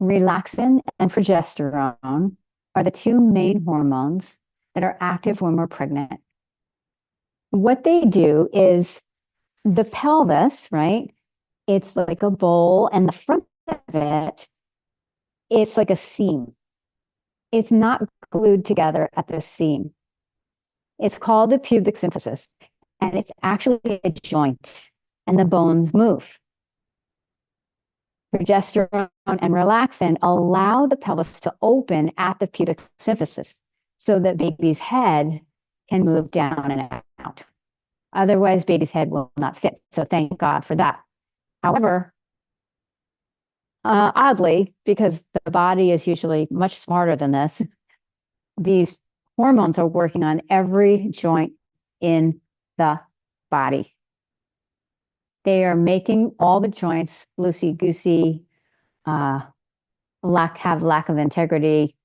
Relaxin and progesterone are the two main hormones that are active when we're pregnant. What they do is the pelvis, right? It's like a bowl, and the front of it, it's like a seam. It's not glued together at the seam. It's called the pubic symphysis, and it's actually a joint, and the bones move. Progesterone and relaxin allow the pelvis to open at the pubic symphysis so that baby's head can move down and out. Otherwise, baby's head will not fit. So thank God for that. However, oddly, because the body is usually much smarter than this, these hormones are working on every joint in the body. They are making all the joints loosey-goosey, have lack of integrity,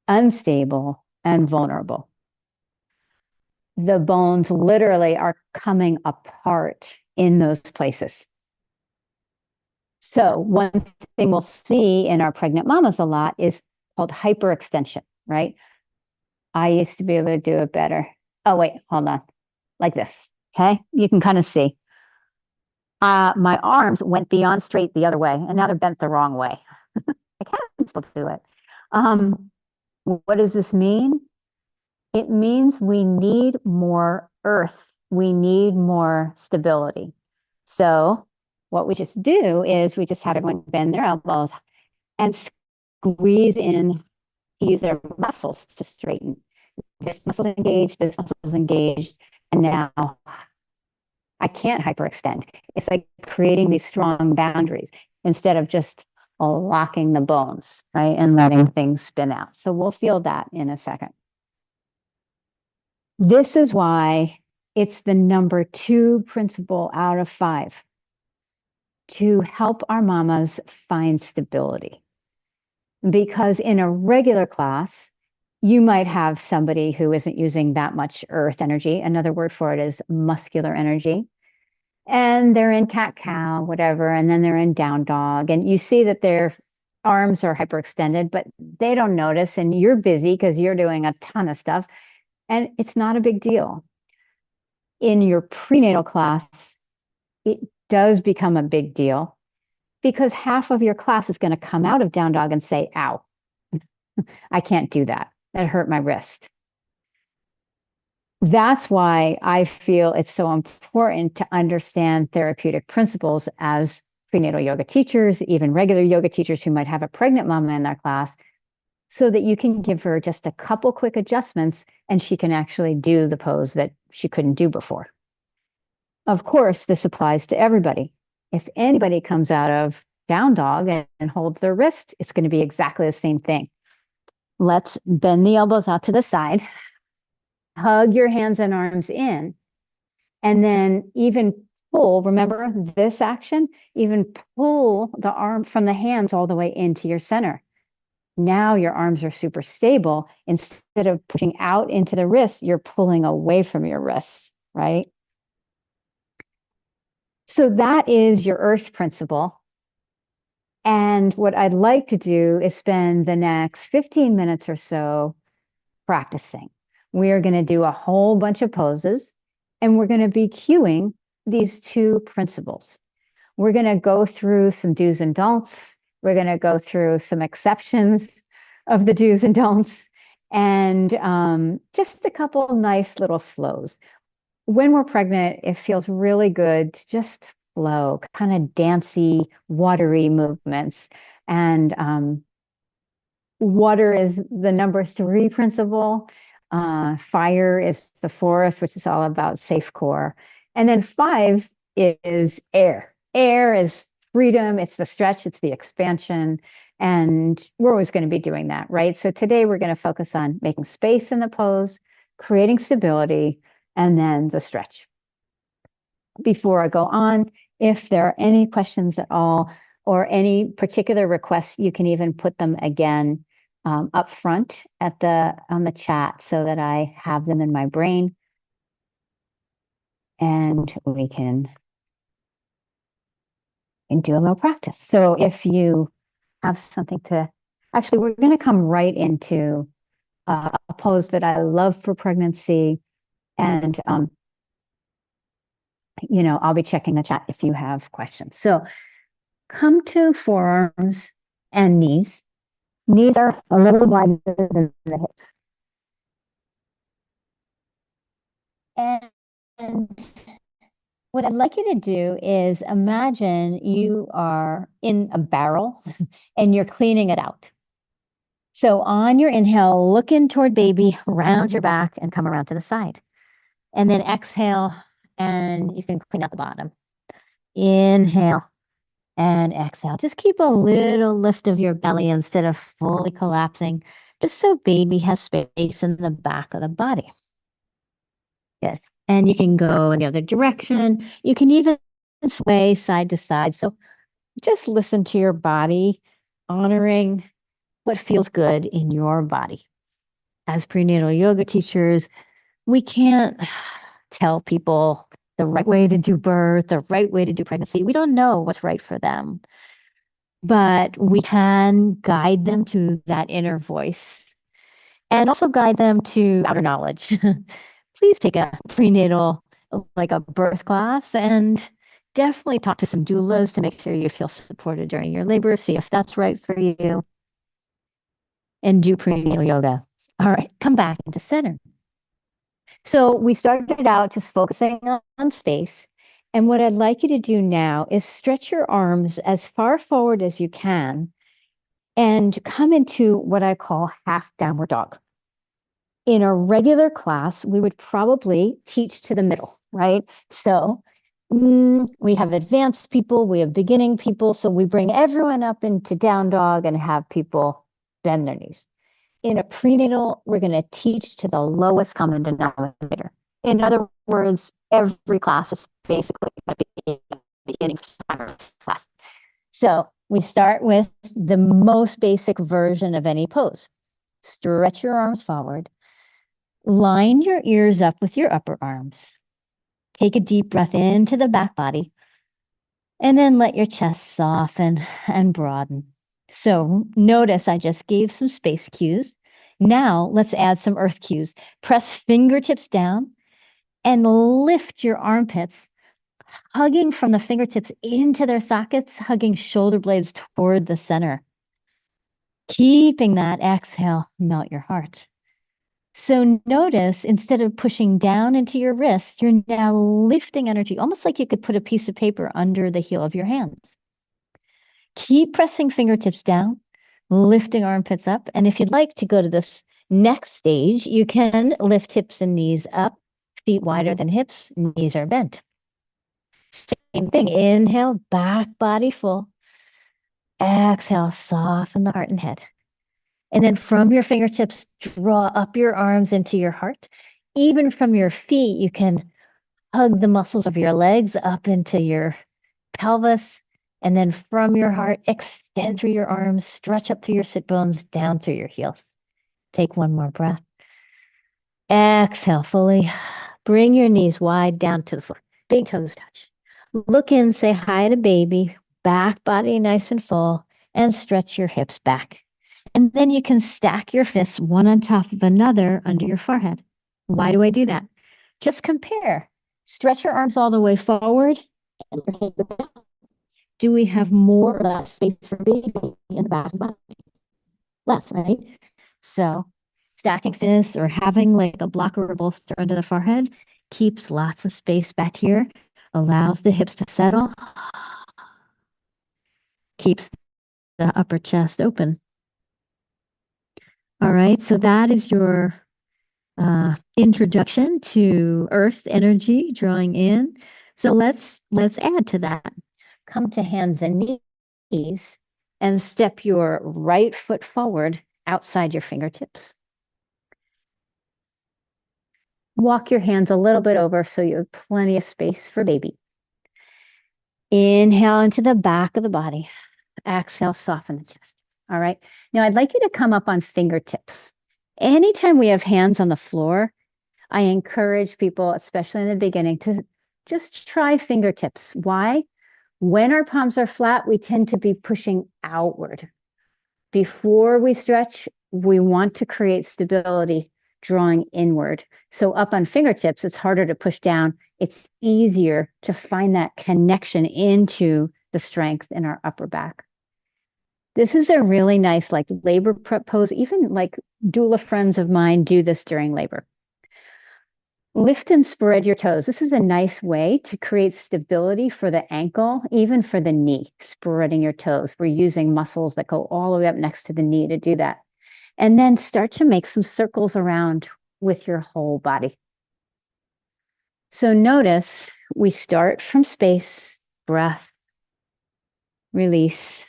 unstable, and vulnerable. the bones literally are coming apart in those places. So one thing we'll see in our pregnant mamas a lot is called hyperextension, right? I used to be able to do it better. Oh, wait, hold on. Like this. Okay. You can kind of see. My arms went beyond straight the other way, and now they're bent the wrong way. I can still do it. What does this mean? It means we need more earth. We need more stability. So what we just do is we just have everyone bend their elbows and squeeze in to use their muscles to straighten. This muscle's engaged, this muscle's engaged, and now I can't hyperextend. It's like creating these strong boundaries instead of just locking the bones, right? And letting things spin out. So we'll feel that in a second. This is why it's the number 2 principle out of 5 to help our mamas find stability. Because in a regular class, you might have somebody who isn't using that much earth energy. Another word for it is muscular energy. And they're in cat cow, whatever, and then they're in down dog. And you see that their arms are hyperextended, but they don't notice. And you're busy because you're doing a ton of stuff. And it's not a big deal. In your prenatal class, it does become a big deal because half of your class is going to come out of down dog and say, ow, I can't do that. That hurt my wrist. That's why I feel it's so important to understand therapeutic principles as prenatal yoga teachers, even regular yoga teachers who might have a pregnant mama in their class, so that you can give her just a couple quick adjustments and she can actually do the pose that she couldn't do before. Of course, this applies to everybody. If anybody comes out of down dog and holds their wrist, it's going to be exactly the same thing. Let's bend the elbows out to the side, hug your hands and arms in, and then even pull, remember this action, even pull the arm from the hands all the way into your center. Now your arms are super stable. Instead of pushing out into the wrist, you're pulling away from your wrists, right? So that is your earth principle. And what I'd like to do is spend the next 15 minutes or so practicing. We are going to do a whole bunch of poses, and we're going to be cueing these 2 principles. We're going to go through some do's and don'ts. We're going to go through some exceptions of the do's and don'ts, and just a couple nice little flows. When we're pregnant, it feels really good to just flow, kind of dancey, watery movements. And water is the number 3 principle. Fire is the 4th, which is all about safe core. And then 5 is air. Air is freedom. It's the stretch. It's the expansion. And we're always going to be doing that, right? So today we're going to focus on making space in the pose, creating stability, and then the stretch. Before I go on, if there are any questions at all or any particular requests, you can even put them again up front at on the chat so that I have them in my brain, and we can do a little practice. So if you have something to, actually, we're going to come right into a pose that I love for pregnancy, and I'll be checking the chat if you have questions. So come to forearms and knees. Knees are a little wider than the hips. And what I'd like you to do is imagine you are in a barrel and you're cleaning it out. So on your inhale, look in toward baby, round your back and come around to the side. And then exhale, and you can clean out the bottom. Inhale and exhale. Just keep a little lift of your belly instead of fully collapsing, just so baby has space in the back of the body. Good. And you can go in the other direction. You can even sway side to side. So just listen to your body, honoring what feels good in your body. As prenatal yoga teachers, we can't tell people the right way to do birth, the right way to do pregnancy. We don't know what's right for them, but we can guide them to that inner voice and also guide them to outer knowledge. Please take a prenatal, like a birth class, and definitely talk to some doulas to make sure you feel supported during your labor, see if that's right for you, and do prenatal yoga. All right, come back into center. So we started out just focusing on space. And what I'd like you to do now is stretch your arms as far forward as you can and come into what I call half downward dog. In a regular class, we would probably teach to the middle, right? So we have advanced people, we have beginning people. So we bring everyone up into down dog and have people bend their knees. In a prenatal, we're going to teach to the lowest common denominator. In other words, every class is basically going to be a beginning class. So we start with the most basic version of any pose. Stretch your arms forward. Line your ears up with your upper arms. Take a deep breath into the back body. And then let your chest soften and broaden. So notice I just gave some space cues. Now let's add some earth cues. Press fingertips down and lift your armpits, hugging from the fingertips into their sockets, hugging shoulder blades toward the center. Keeping that exhale, melt your heart. So notice instead of pushing down into your wrists, you're now lifting energy, almost like you could put a piece of paper under the heel of your hands. Keep pressing fingertips down, lifting armpits up. And if you'd like to go to this next stage, you can lift hips and knees up, feet wider than hips, knees are bent. Same thing. Inhale, back body full. Exhale, soften the heart and head. And then from your fingertips, draw up your arms into your heart. Even from your feet, you can hug the muscles of your legs up into your pelvis. And then from your heart, extend through your arms, stretch up through your sit bones, down through your heels. Take one more breath. Exhale fully. Bring your knees wide down to the floor. Big toes touch. Look in, say hi to baby. Back body nice and full. And stretch your hips back. And then you can stack your fists one on top of another under your forehead. Why do I do that? Just compare. Stretch your arms all the way forward. And your head down. Do we have more or less space for baby in the back body? Less, right? So stacking fists or having like a block or a bolster under the forehead keeps lots of space back here, allows the hips to settle, keeps the upper chest open. All right, so that is your introduction to earth energy drawing in. So let's add to that. Come to hands and knees and step your right foot forward outside your fingertips. Walk your hands a little bit over so you have plenty of space for baby. Inhale into the back of the body. Exhale, soften the chest. All right. Now I'd like you to come up on fingertips. Anytime we have hands on the floor, I encourage people, especially in the beginning, to just try fingertips. Why? When our palms are flat, we tend to be pushing outward. Before we stretch, we want to create stability, drawing inward. So up on fingertips, it's harder to push down. It's easier to find that connection into the strength in our upper back. This is a really nice like labor prep pose. Even like doula friends of mine do this during labor. Lift and spread your toes. This is a nice way to create stability for the ankle, even for the knee, spreading your toes. We're using muscles that go all the way up next to the knee to do that. And then start to make some circles around with your whole body. So notice we start from space, breath, release.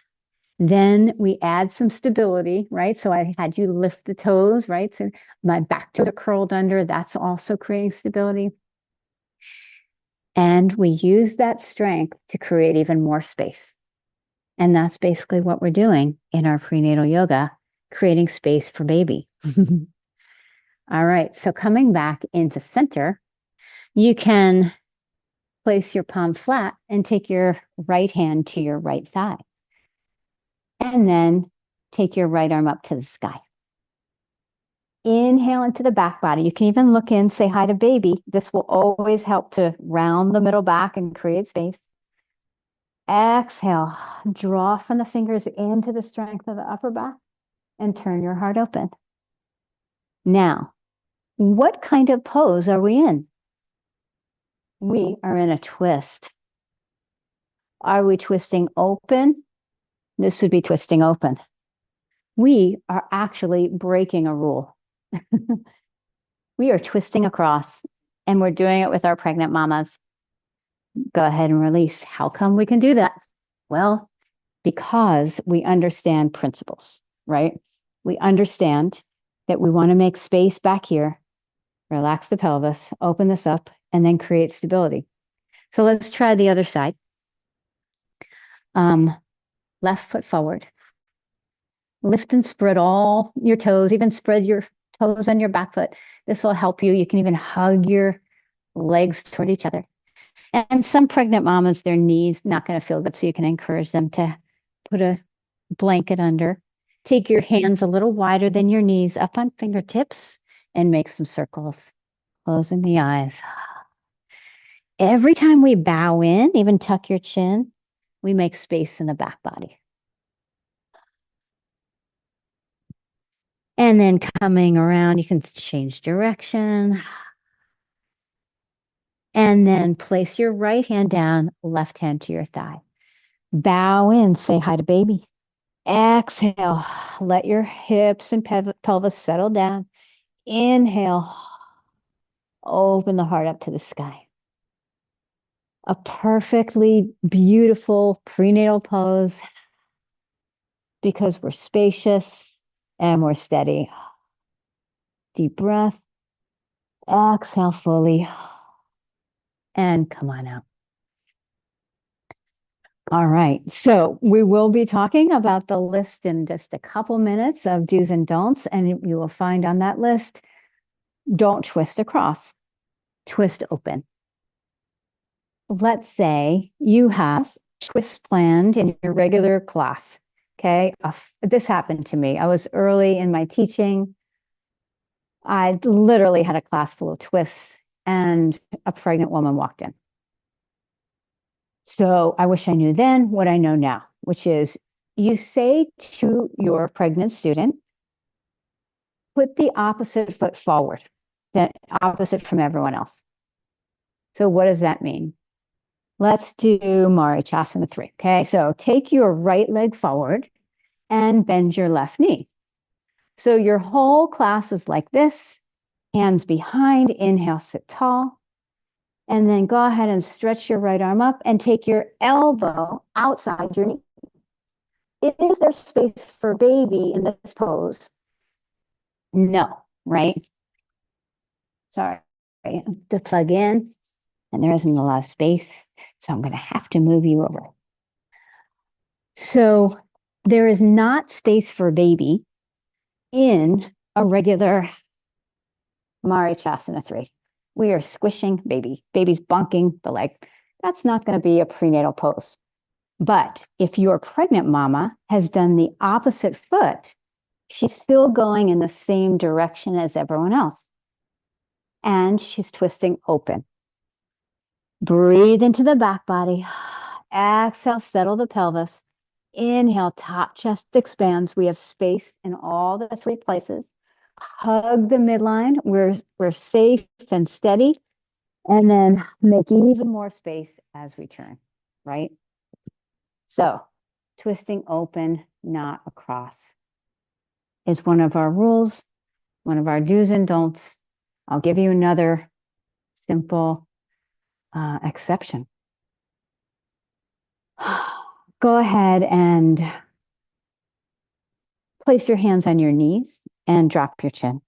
Then we add some stability, right? So I had you lift the toes, right? So my back toes are curled under. That's also creating stability. And we use that strength to create even more space. And that's basically what we're doing in our prenatal yoga, creating space for baby. All right, so coming back into center, you can place your palm flat and take your right hand to your right thigh. And then take your right arm up to the sky. Inhale into the back body. You can even look in, say hi to baby. This will always help to round the middle back and create space. Exhale, draw from the fingers into the strength of the upper back and turn your heart open. Now, what kind of pose are we in? We are in a twist. Are we twisting open? This would be twisting open. We are actually breaking a rule. We are twisting across, and we're doing it with our pregnant mamas. Go ahead and release. How come we can do that? Well, because we understand principles, right? We understand that we want to make space back here, relax the pelvis, open this up, and then create stability. So let's try the other side. Left foot forward. Lift and spread all your toes, even spread your toes on your back foot. This will help you. You can even hug your legs toward each other. And some pregnant mamas, their knees not going to feel good, so you can encourage them to put a blanket under. Take your hands a little wider than your knees up on fingertips and make some circles, closing the eyes. Every time we bow in, even tuck your chin, we make space in the back body. And then coming around, you can change direction. And then place your right hand down, left hand to your thigh. Bow in, say hi to baby. Exhale, let your hips and pelvis settle down. Inhale, open the heart up to the sky. A perfectly beautiful prenatal pose because we're spacious and we're steady. Deep breath. Exhale fully. And come on out. All right. So we will be talking about the list in just a couple minutes of do's and don'ts. And you will find on that list, don't twist across, twist open. Let's say you have twists planned in your regular class. Okay. This happened to me. I was early in my teaching. I literally had a class full of twists and a pregnant woman walked in. So I wish I knew then what I know now, which is you say to your pregnant student, put the opposite foot forward, the opposite from everyone else. So what does that mean? Let's do Marichyasana 3. Okay, so take your right leg forward and bend your left knee. So your whole class is like this, hands behind, inhale, sit tall. And then go ahead and stretch your right arm up and take your elbow outside your knee. Is there space for baby in this pose? No, right? Sorry, to plug in, and there isn't a lot of space, so I'm going to have to move you over. So there is not space for baby in a regular Marichyasana 3. We are squishing baby. Baby's bunking the leg. That's not going to be a prenatal pose. But if your pregnant mama has done the opposite foot, she's still going in the same direction as everyone else. And she's twisting open. Breathe into the back body. Exhale, settle the pelvis. Inhale, top chest expands. We have space in all the 3 places. Hug the midline. We're safe and steady. And then make even more space as we turn, right? So twisting open, not across, is one of our rules, one of our do's and don'ts. I'll give you another simple exception. Go ahead and place your hands on your knees and drop your chin.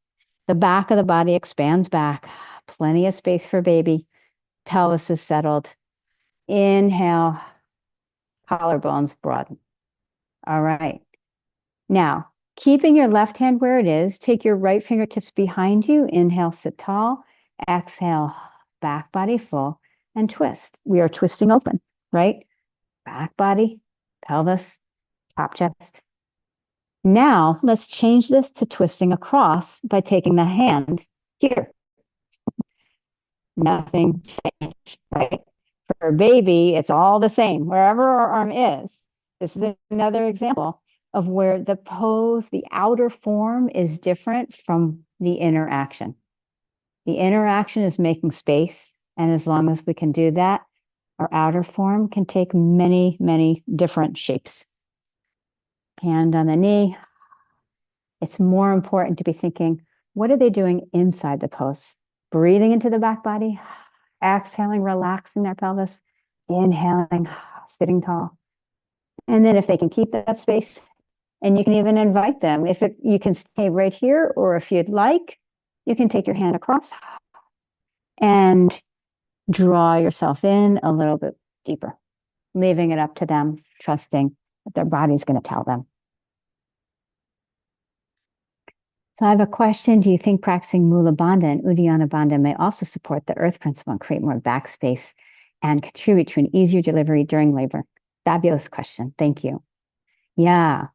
The back of the body expands back. Plenty of space for baby. Pelvis is settled. Inhale, collarbones broaden. All right. Now, Keeping your left hand where it is, take your right fingertips behind you. Inhale, sit tall. Exhale, back body full, and twist. We are twisting open, right? Back body, pelvis, top chest. Now, let's change this to twisting across by taking the hand here. Nothing changed, right? For a baby, it's all the same. Wherever our arm is, this is another example of where the pose, the outer form is different from the inner action. The inner action is making space. And as long as we can do that, our outer form can take many, many different shapes. Hand on the knee. It's more important to be thinking, what are they doing inside the pose? Breathing into the back body, exhaling, relaxing their pelvis, inhaling, sitting tall. And then if they can keep that space, and you can even invite them, you can stay right here, or if you'd like, you can take your hand across and draw yourself in a little bit deeper, leaving it up to them, trusting that their body's going to tell them. So I have a question. Do you think practicing Mula Bandha and Uddiyana Bandha may also support the earth principle and create more back space and contribute to an easier delivery during labor? Fabulous question. Thank you. Yeah.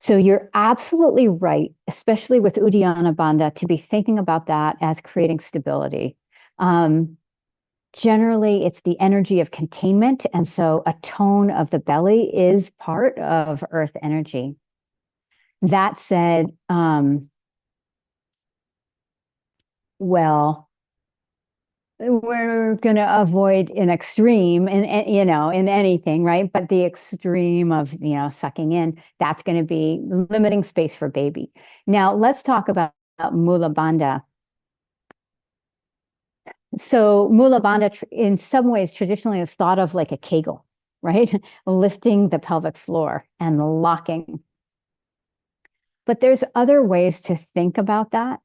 So you're absolutely right, especially with Uddiyana Bandha, to be thinking about that as creating stability. Generally, it's the energy of containment. And so a tone of the belly is part of earth energy. That said, well, we're going to avoid an extreme in anything, right? But the extreme of sucking in, that's going to be limiting space for baby. Now let's talk about Mula Bandha. So Mula Bandha, in some ways, traditionally is thought of like a Kegel, right? Lifting the pelvic floor and locking. But there's other ways to think about that.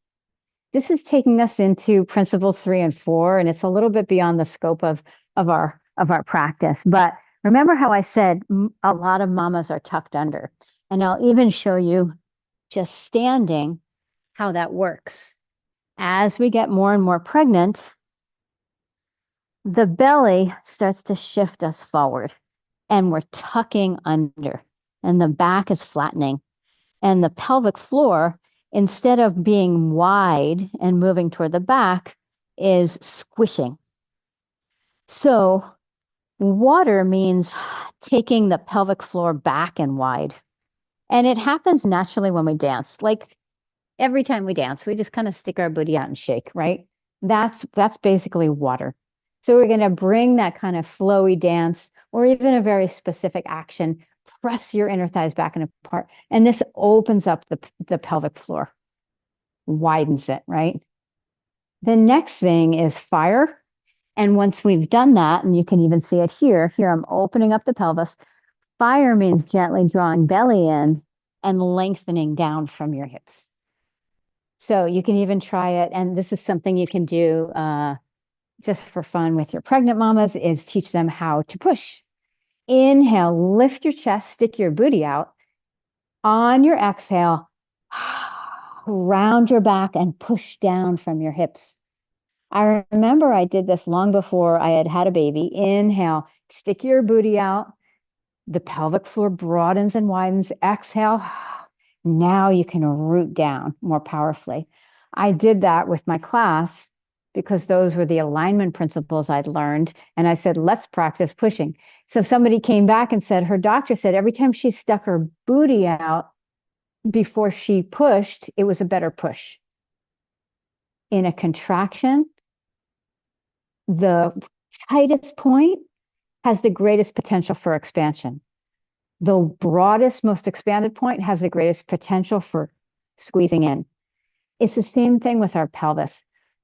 This is taking us into principles 3 and 4, and it's a little bit beyond the scope of our practice. But remember how I said a lot of mamas are tucked under, and I'll even show you just standing how that works. As we get more and more pregnant, the belly starts to shift us forward, and we're tucking under, and the back is flattening, and the pelvic floor, instead of being wide and moving toward the back, is squishing. So water means taking the pelvic floor back and wide. And it happens naturally when we dance. Like every time we dance, we just kind of stick our booty out and shake, right? That's basically water. So we're going to bring that kind of flowy dance, or even a very specific action. Press your inner thighs back and apart. And this opens up the pelvic floor, widens it, right? The next thing is fire. And once we've done that, and you can even see it here, I'm opening up the pelvis. Fire means gently drawing belly in and lengthening down from your hips. So you can even try it. And this is something you can do just for fun with your pregnant mamas, is teach them how to push. Inhale, lift your chest, stick your booty out. On your exhale, round your back and push down from your hips. I remember I did this long before I had a baby. Inhale, stick your booty out. The pelvic floor broadens and widens. Exhale. Now you can root down more powerfully. I did that with my class because those were the alignment principles I'd learned. And I said, let's practice pushing. So somebody came back and said, her doctor said every time she stuck her booty out before she pushed, it was a better push. In a contraction, the tightest point has the greatest potential for expansion. The broadest, most expanded point has the greatest potential for squeezing in. It's the same thing with our pelvis.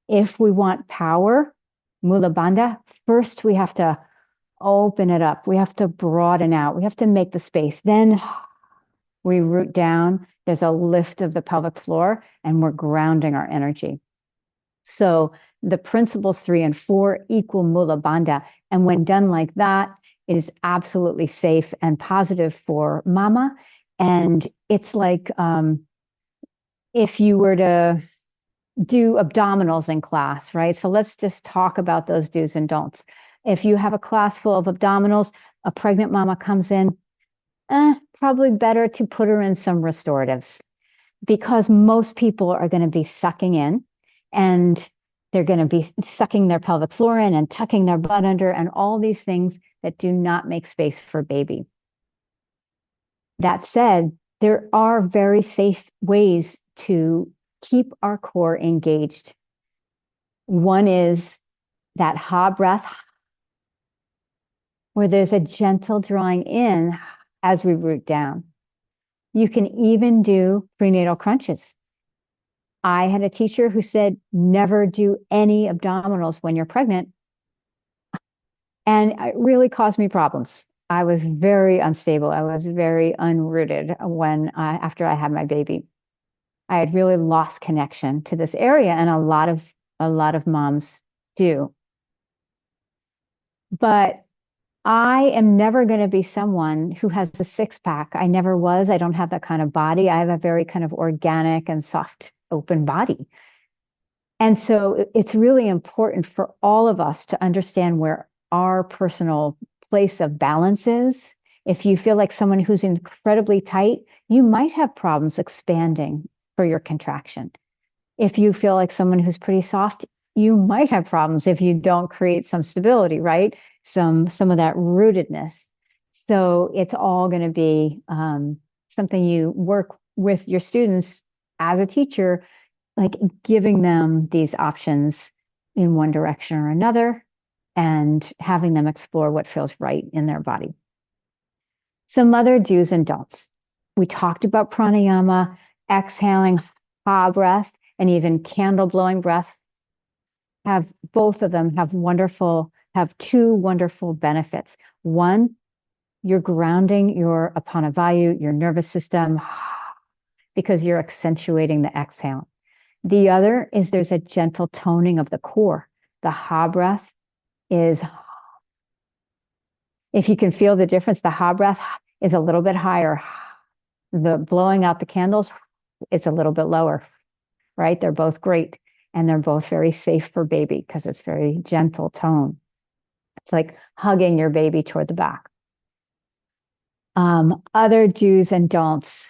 If we want power, Mula Bandha, first we have to open it up. We have to broaden out. We have to make the space. Then we root down. There's a lift of the pelvic floor, and we're grounding our energy. So the principles 3 and 4 equal Mula Bandha. And when done like that, it is absolutely safe and positive for mama. And it's like if you were to do abdominals in class, right? So let's just talk about those do's and don'ts. If you have a class full of abdominals, a pregnant mama comes in, probably better to put her in some restoratives because most people are going to be sucking in and they're going to be sucking their pelvic floor in and tucking their butt under and all these things that do not make space for baby. That said, there are very safe ways to keep our core engaged. One is that ha breath, where there's a gentle drawing in as we root down. You can even do prenatal crunches. I had a teacher who said, never do any abdominals when you're pregnant. And it really caused me problems. I was very unstable. I was very unrooted after I had my baby. I had really lost connection to this area, and a lot of moms do. But I am never going to be someone who has a six pack. I never was. I don't have that kind of body. I have a very kind of organic and soft, open body. And so it's really important for all of us to understand where our personal place of balance is. If you feel like someone who's incredibly tight, you might have problems expanding for your contraction. If you feel like someone who's pretty soft, you might have problems if you don't create some stability, right? Some of that rootedness. So it's all going to be something you work with your students as a teacher, like giving them these options in one direction or another and having them explore what feels right in their body. Some other do's and don'ts. We talked about pranayama, exhaling, ha breath, and even candle blowing breath. Both of them have two wonderful benefits. One, you're grounding your apana vayu, your nervous system, because you're accentuating the exhale. The other is there's a gentle toning of the core. The ha breath is, if you can feel the difference, the ha breath is a little bit higher. The blowing out the candles is a little bit lower, right? They're both great. And they're both very safe for baby because it's very gentle tone. It's like hugging your baby toward the back. Other do's and don'ts,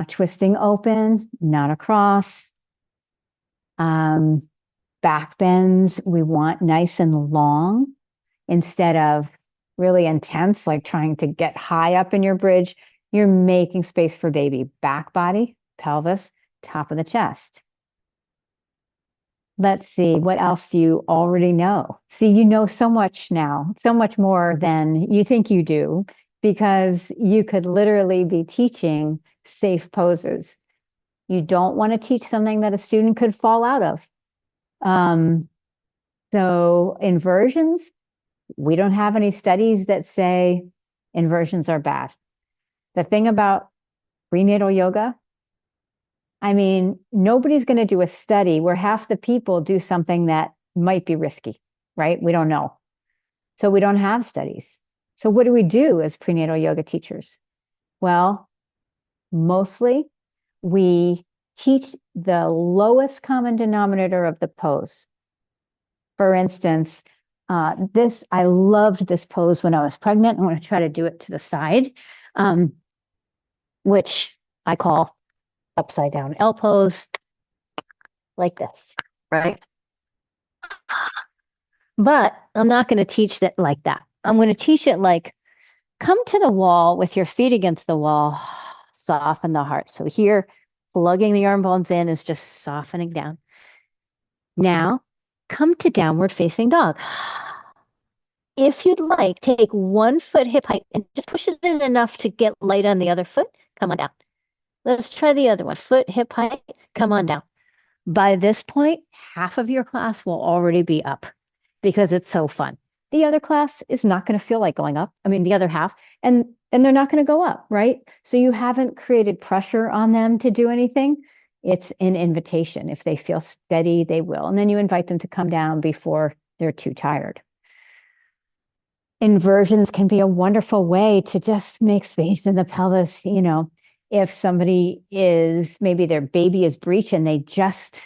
twisting open, not across. Back bends, we want nice and long instead of really intense, like trying to get high up in your bridge. You're making space for baby. Back body, pelvis, top of the chest. Let's see, what else do you already know? See, you know so much now, so much more than you think you do, because you could literally be teaching safe poses. You don't want to teach something that a student could fall out of. So inversions, we don't have any studies that say inversions are bad. The thing about prenatal yoga, I mean, nobody's going to do a study where half the people do something that might be risky, right? We don't know. So we don't have studies. So what do we do as prenatal yoga teachers? Well, mostly we teach the lowest common denominator of the pose. For instance, I loved this pose when I was pregnant. I'm going to try to do it to the side, which I call upside down L pose, like this, right? But I'm not going to teach that like that. I'm going to teach it like, come to the wall with your feet against the wall, soften the heart. So here, plugging the arm bones in is just softening down. Now, come to downward facing dog. If you'd like, take 1 foot hip height and just push it in enough to get light on the other foot. Come on down. Let's try the other one. Foot, hip height, come on down. By this point, half of your class will already be up because it's so fun. The other class is not going to feel like going up. I mean, the other half, and they're not going to go up, right? So you haven't created pressure on them to do anything. It's an invitation. If they feel steady, they will. And then you invite them to come down before they're too tired. Inversions can be a wonderful way to just make space in the pelvis. If somebody is, maybe their baby is breech and they just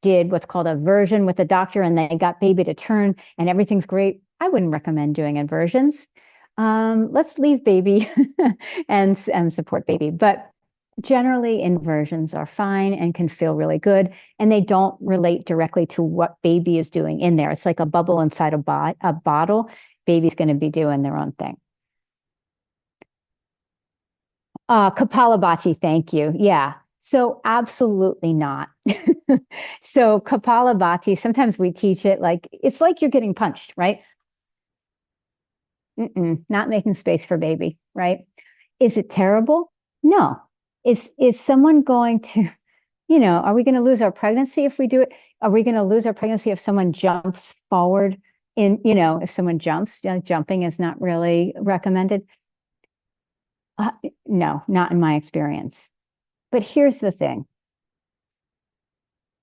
did what's called a version with the doctor and they got baby to turn and everything's great, I wouldn't recommend doing inversions. Let's leave baby and support baby. But generally, inversions are fine and can feel really good, and they don't relate directly to what baby is doing in there. It's like a bubble inside a bottle. Baby's going to be doing their own thing. Kapalabhati, thank you. Yeah. So absolutely not. So Kapalabhati, sometimes we teach it like it's like you're getting punched, right? Not making space for baby, right? Is it terrible? No. Is someone going to, are we going to lose our pregnancy if we do it? Are we going to lose our pregnancy if someone jumps forward if someone jumps? Jumping is not really recommended. No, not in my experience. But here's the thing.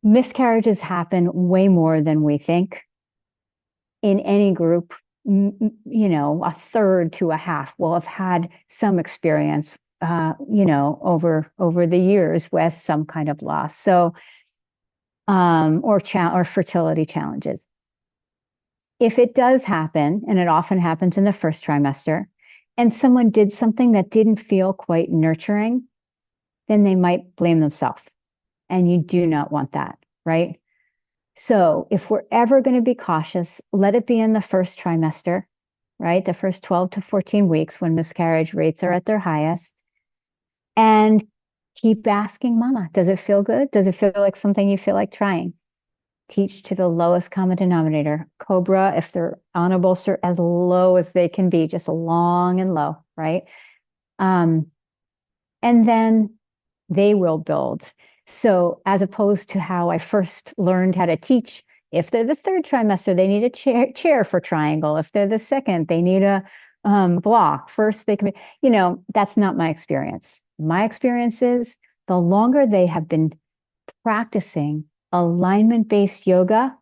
Miscarriages happen way more than we think in any group. A third to a half will have had some experience, over the years with some kind of loss. So, or fertility challenges. If it does happen, and it often happens in the first trimester, and someone did something that didn't feel quite nurturing, then they might blame themselves. And you do not want that, right? So if we're ever going to be cautious, let it be in the first trimester, right? The first 12 to 14 weeks when miscarriage rates are at their highest. And keep asking mama, does it feel good? Does it feel like something you feel like trying? Teach to the lowest common denominator. Cobra, if they're on a bolster, as low as they can be, just long and low, right? And then they will build. So as opposed to how I first learned how to teach, if they're the third trimester, they need a chair for triangle. If they're the second, they need a block. First, they can be, that's not my experience. My experience is the longer they have been practicing alignment-based yoga,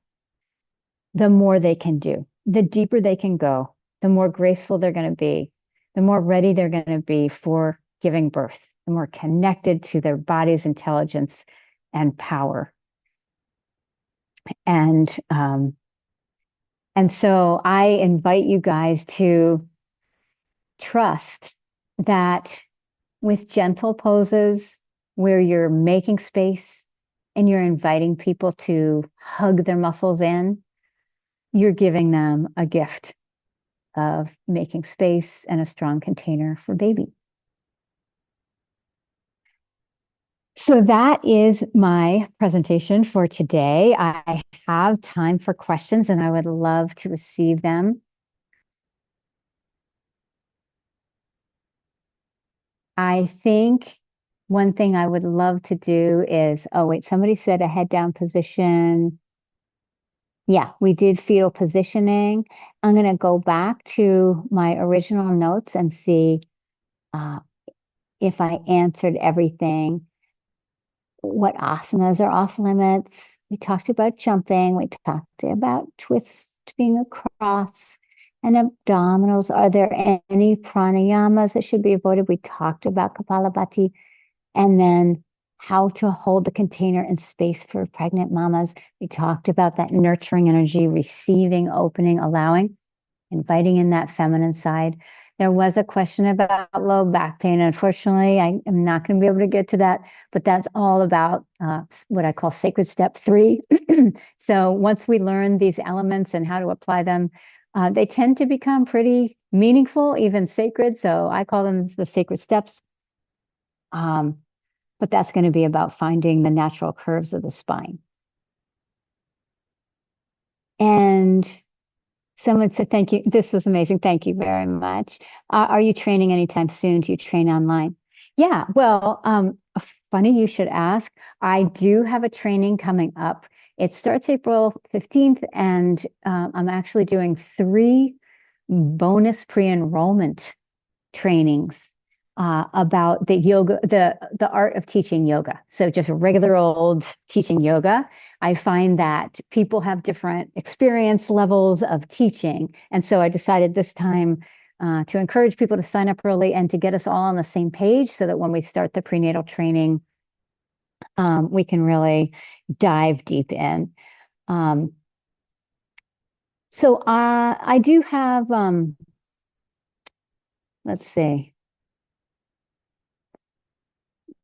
the more they can do, the deeper they can go, the more graceful they're going to be, the more ready they're going to be for giving birth, the more connected to their body's intelligence and power. And so I invite you guys to trust that with gentle poses where you're making space and you're inviting people to hug their muscles in, you're giving them a gift of making space and a strong container for baby. So that is my presentation for today. I have time for questions and I would love to receive them. I think one thing I would love to do is, somebody said a head down position. Yeah, we did fetal positioning. I'm going to go back to my original notes and see if I answered everything. What asanas are off limits? We talked about jumping. We talked about twisting across and abdominals. Are there any pranayamas that should be avoided? We talked about Kapalabhati. And then how to hold the container in space for pregnant mamas. We talked about that nurturing energy, receiving, opening, allowing, inviting in that feminine side. There was a question about low back pain. Unfortunately, I am not going to be able to get to that, but that's all about what I call sacred step 3. So once we learn these elements and how to apply them, they tend to become pretty meaningful, even sacred. So I call them the sacred steps. But that's going to be about finding the natural curves of the spine. And someone said, thank you. This was amazing. Thank you very much. Are you training anytime soon? Do you train online? Yeah, well, funny you should ask. I do have a training coming up. It starts April 15th, and I'm actually doing 3 bonus pre-enrollment trainings about the yoga, the art of teaching yoga. So just regular old teaching yoga. I find that people have different experience levels of teaching. And so I decided this time to encourage people to sign up early and to get us all on the same page so that when we start the prenatal training, we can really dive deep in. So I do have, let's see.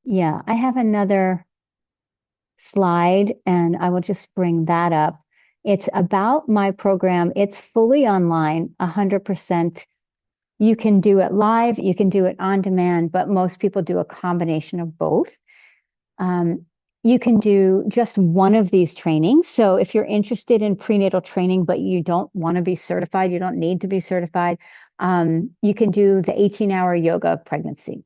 Yeah, I have another slide and I will just bring that up. It's about my program. It's fully online, 100%. You can do it live, you can do it on demand, but most people do a combination of both. You can do just one of these trainings. So if you're interested in prenatal training, but you don't want to be certified, you don't need to be certified, you can do the 18-hour yoga pregnancy.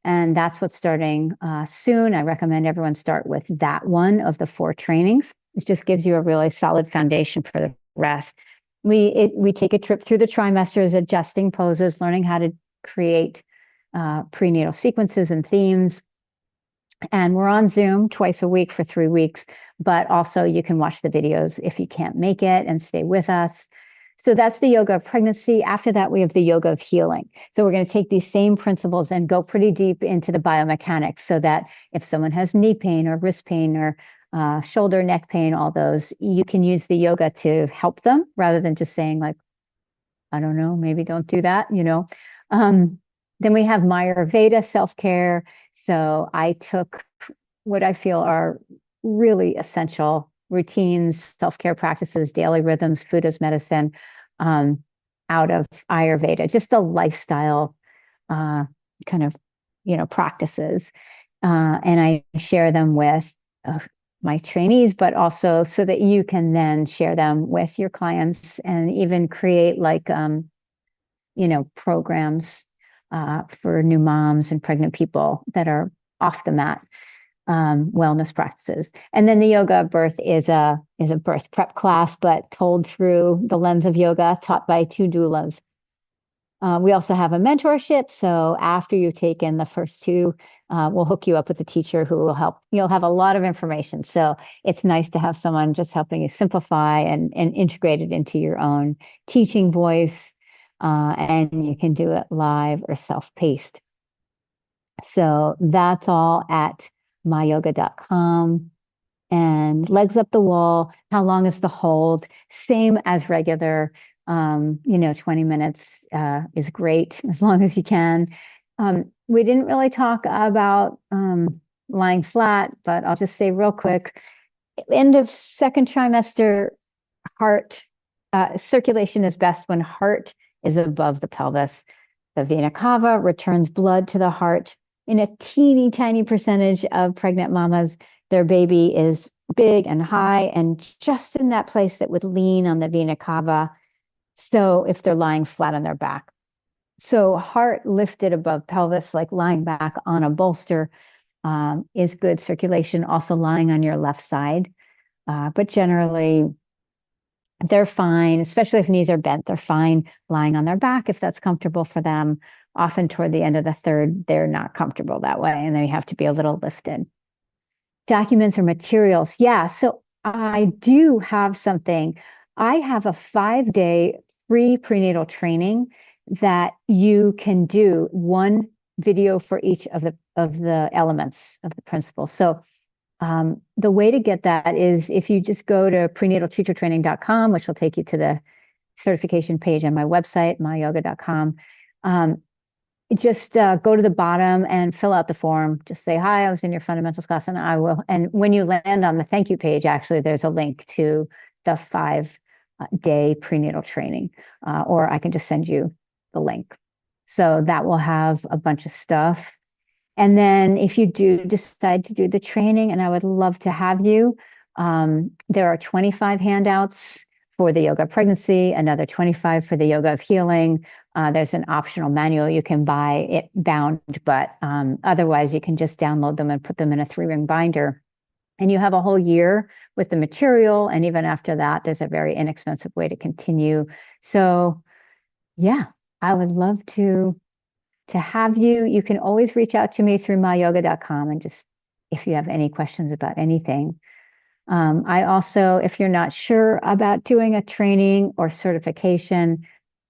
And that's what's starting soon. I recommend everyone start with that one of the 4 trainings. It just gives you a really solid foundation for the rest. We take a trip through the trimesters, adjusting poses, learning how to create prenatal sequences and themes. And we're on Zoom twice a week for 3 weeks, but also you can watch the videos if you can't make it and stay with us. So that's the yoga of pregnancy. After that, we have the yoga of healing. So we're going to take these same principles and go pretty deep into the biomechanics so that if someone has knee pain or wrist pain or shoulder, neck pain, all those, you can use the yoga to help them rather than just saying like, I don't know, maybe don't do that, you know. Then we have Ma Yoga self-care. So I took what I feel are really essential routines, self-care practices, daily rhythms, food as medicine, out of Ayurveda, just the lifestyle kind of, practices. And I share them with my trainees, but also so that you can then share them with your clients and even create like, programs for new moms and pregnant people that are off the mat wellness practices. And then the yoga of birth is a birth prep class, but told through the lens of yoga, taught by 2 doulas. We also have a mentorship. So after you've taken the first 2, we'll hook you up with a teacher who will help. You'll have a lot of information. So it's nice to have someone just helping you simplify and integrate it into your own teaching voice. And you can do it live or self-paced. So that's all at mayoga.com. And legs up the wall. How long is the hold? Same as regular. 20 minutes is great as long as you can. We didn't really talk about lying flat, but I'll just say real quick, end of 2nd trimester, heart circulation is best when heart is above the pelvis. The vena cava returns blood to the heart. In a teeny tiny percentage of pregnant mamas, their baby is big and high and just in that place that would lean on the vena cava. So if they're lying flat on their back. So heart lifted above pelvis, like lying back on a bolster, is good circulation. Also lying on your left side. But generally, they're fine, especially if knees are bent. They're fine lying on their back if that's comfortable for them. Often toward the end of the 3rd, they're not comfortable that way, and they have to be a little lifted. Documents or materials. Yeah, so I do have something. I have a 5-day free prenatal training that you can do, 1 video for each of the elements of the principles. So the way to get that is if you just go to prenatalteachertraining.com, which will take you to the certification page on my website, mayoga.com. Just go to the bottom and fill out the form. Just say, hi, I was in your fundamentals class, and I will. And when you land on the thank you page, actually, there's a link to the 5-day prenatal training, or I can just send you the link. So that will have a bunch of stuff. And then if you do decide to do the training, and I would love to have you, there are 25 handouts for the yoga of pregnancy, another 25 for the yoga of healing. There's an optional manual you can buy, it bound, but otherwise you can just download them and put them in a 3-ring binder. And you have a whole year with the material. And even after that, there's a very inexpensive way to continue. So yeah, I would love to have you. You can always reach out to me through mayoga.com and just if you have any questions about anything. I also, if you're not sure about doing a training or certification,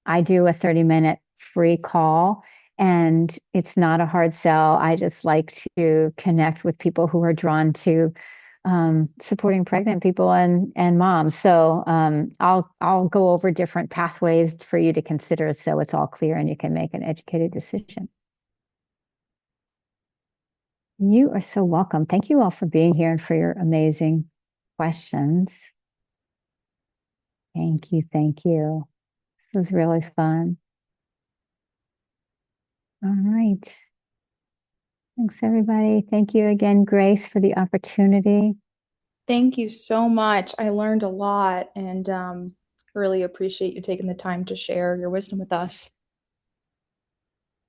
I do a 30-minute free call. And it's not a hard sell. I just like to connect with people who are drawn to supporting pregnant people and moms. So I'll go over different pathways for you to consider so it's all clear and you can make an educated decision. You are so welcome. Thank you all for being here and for your amazing questions. Thank you. Thank you. This was really fun. All right. Thanks, everybody. Thank you again, Grace, for the opportunity. Thank you so much. I learned a lot and really appreciate you taking the time to share your wisdom with us.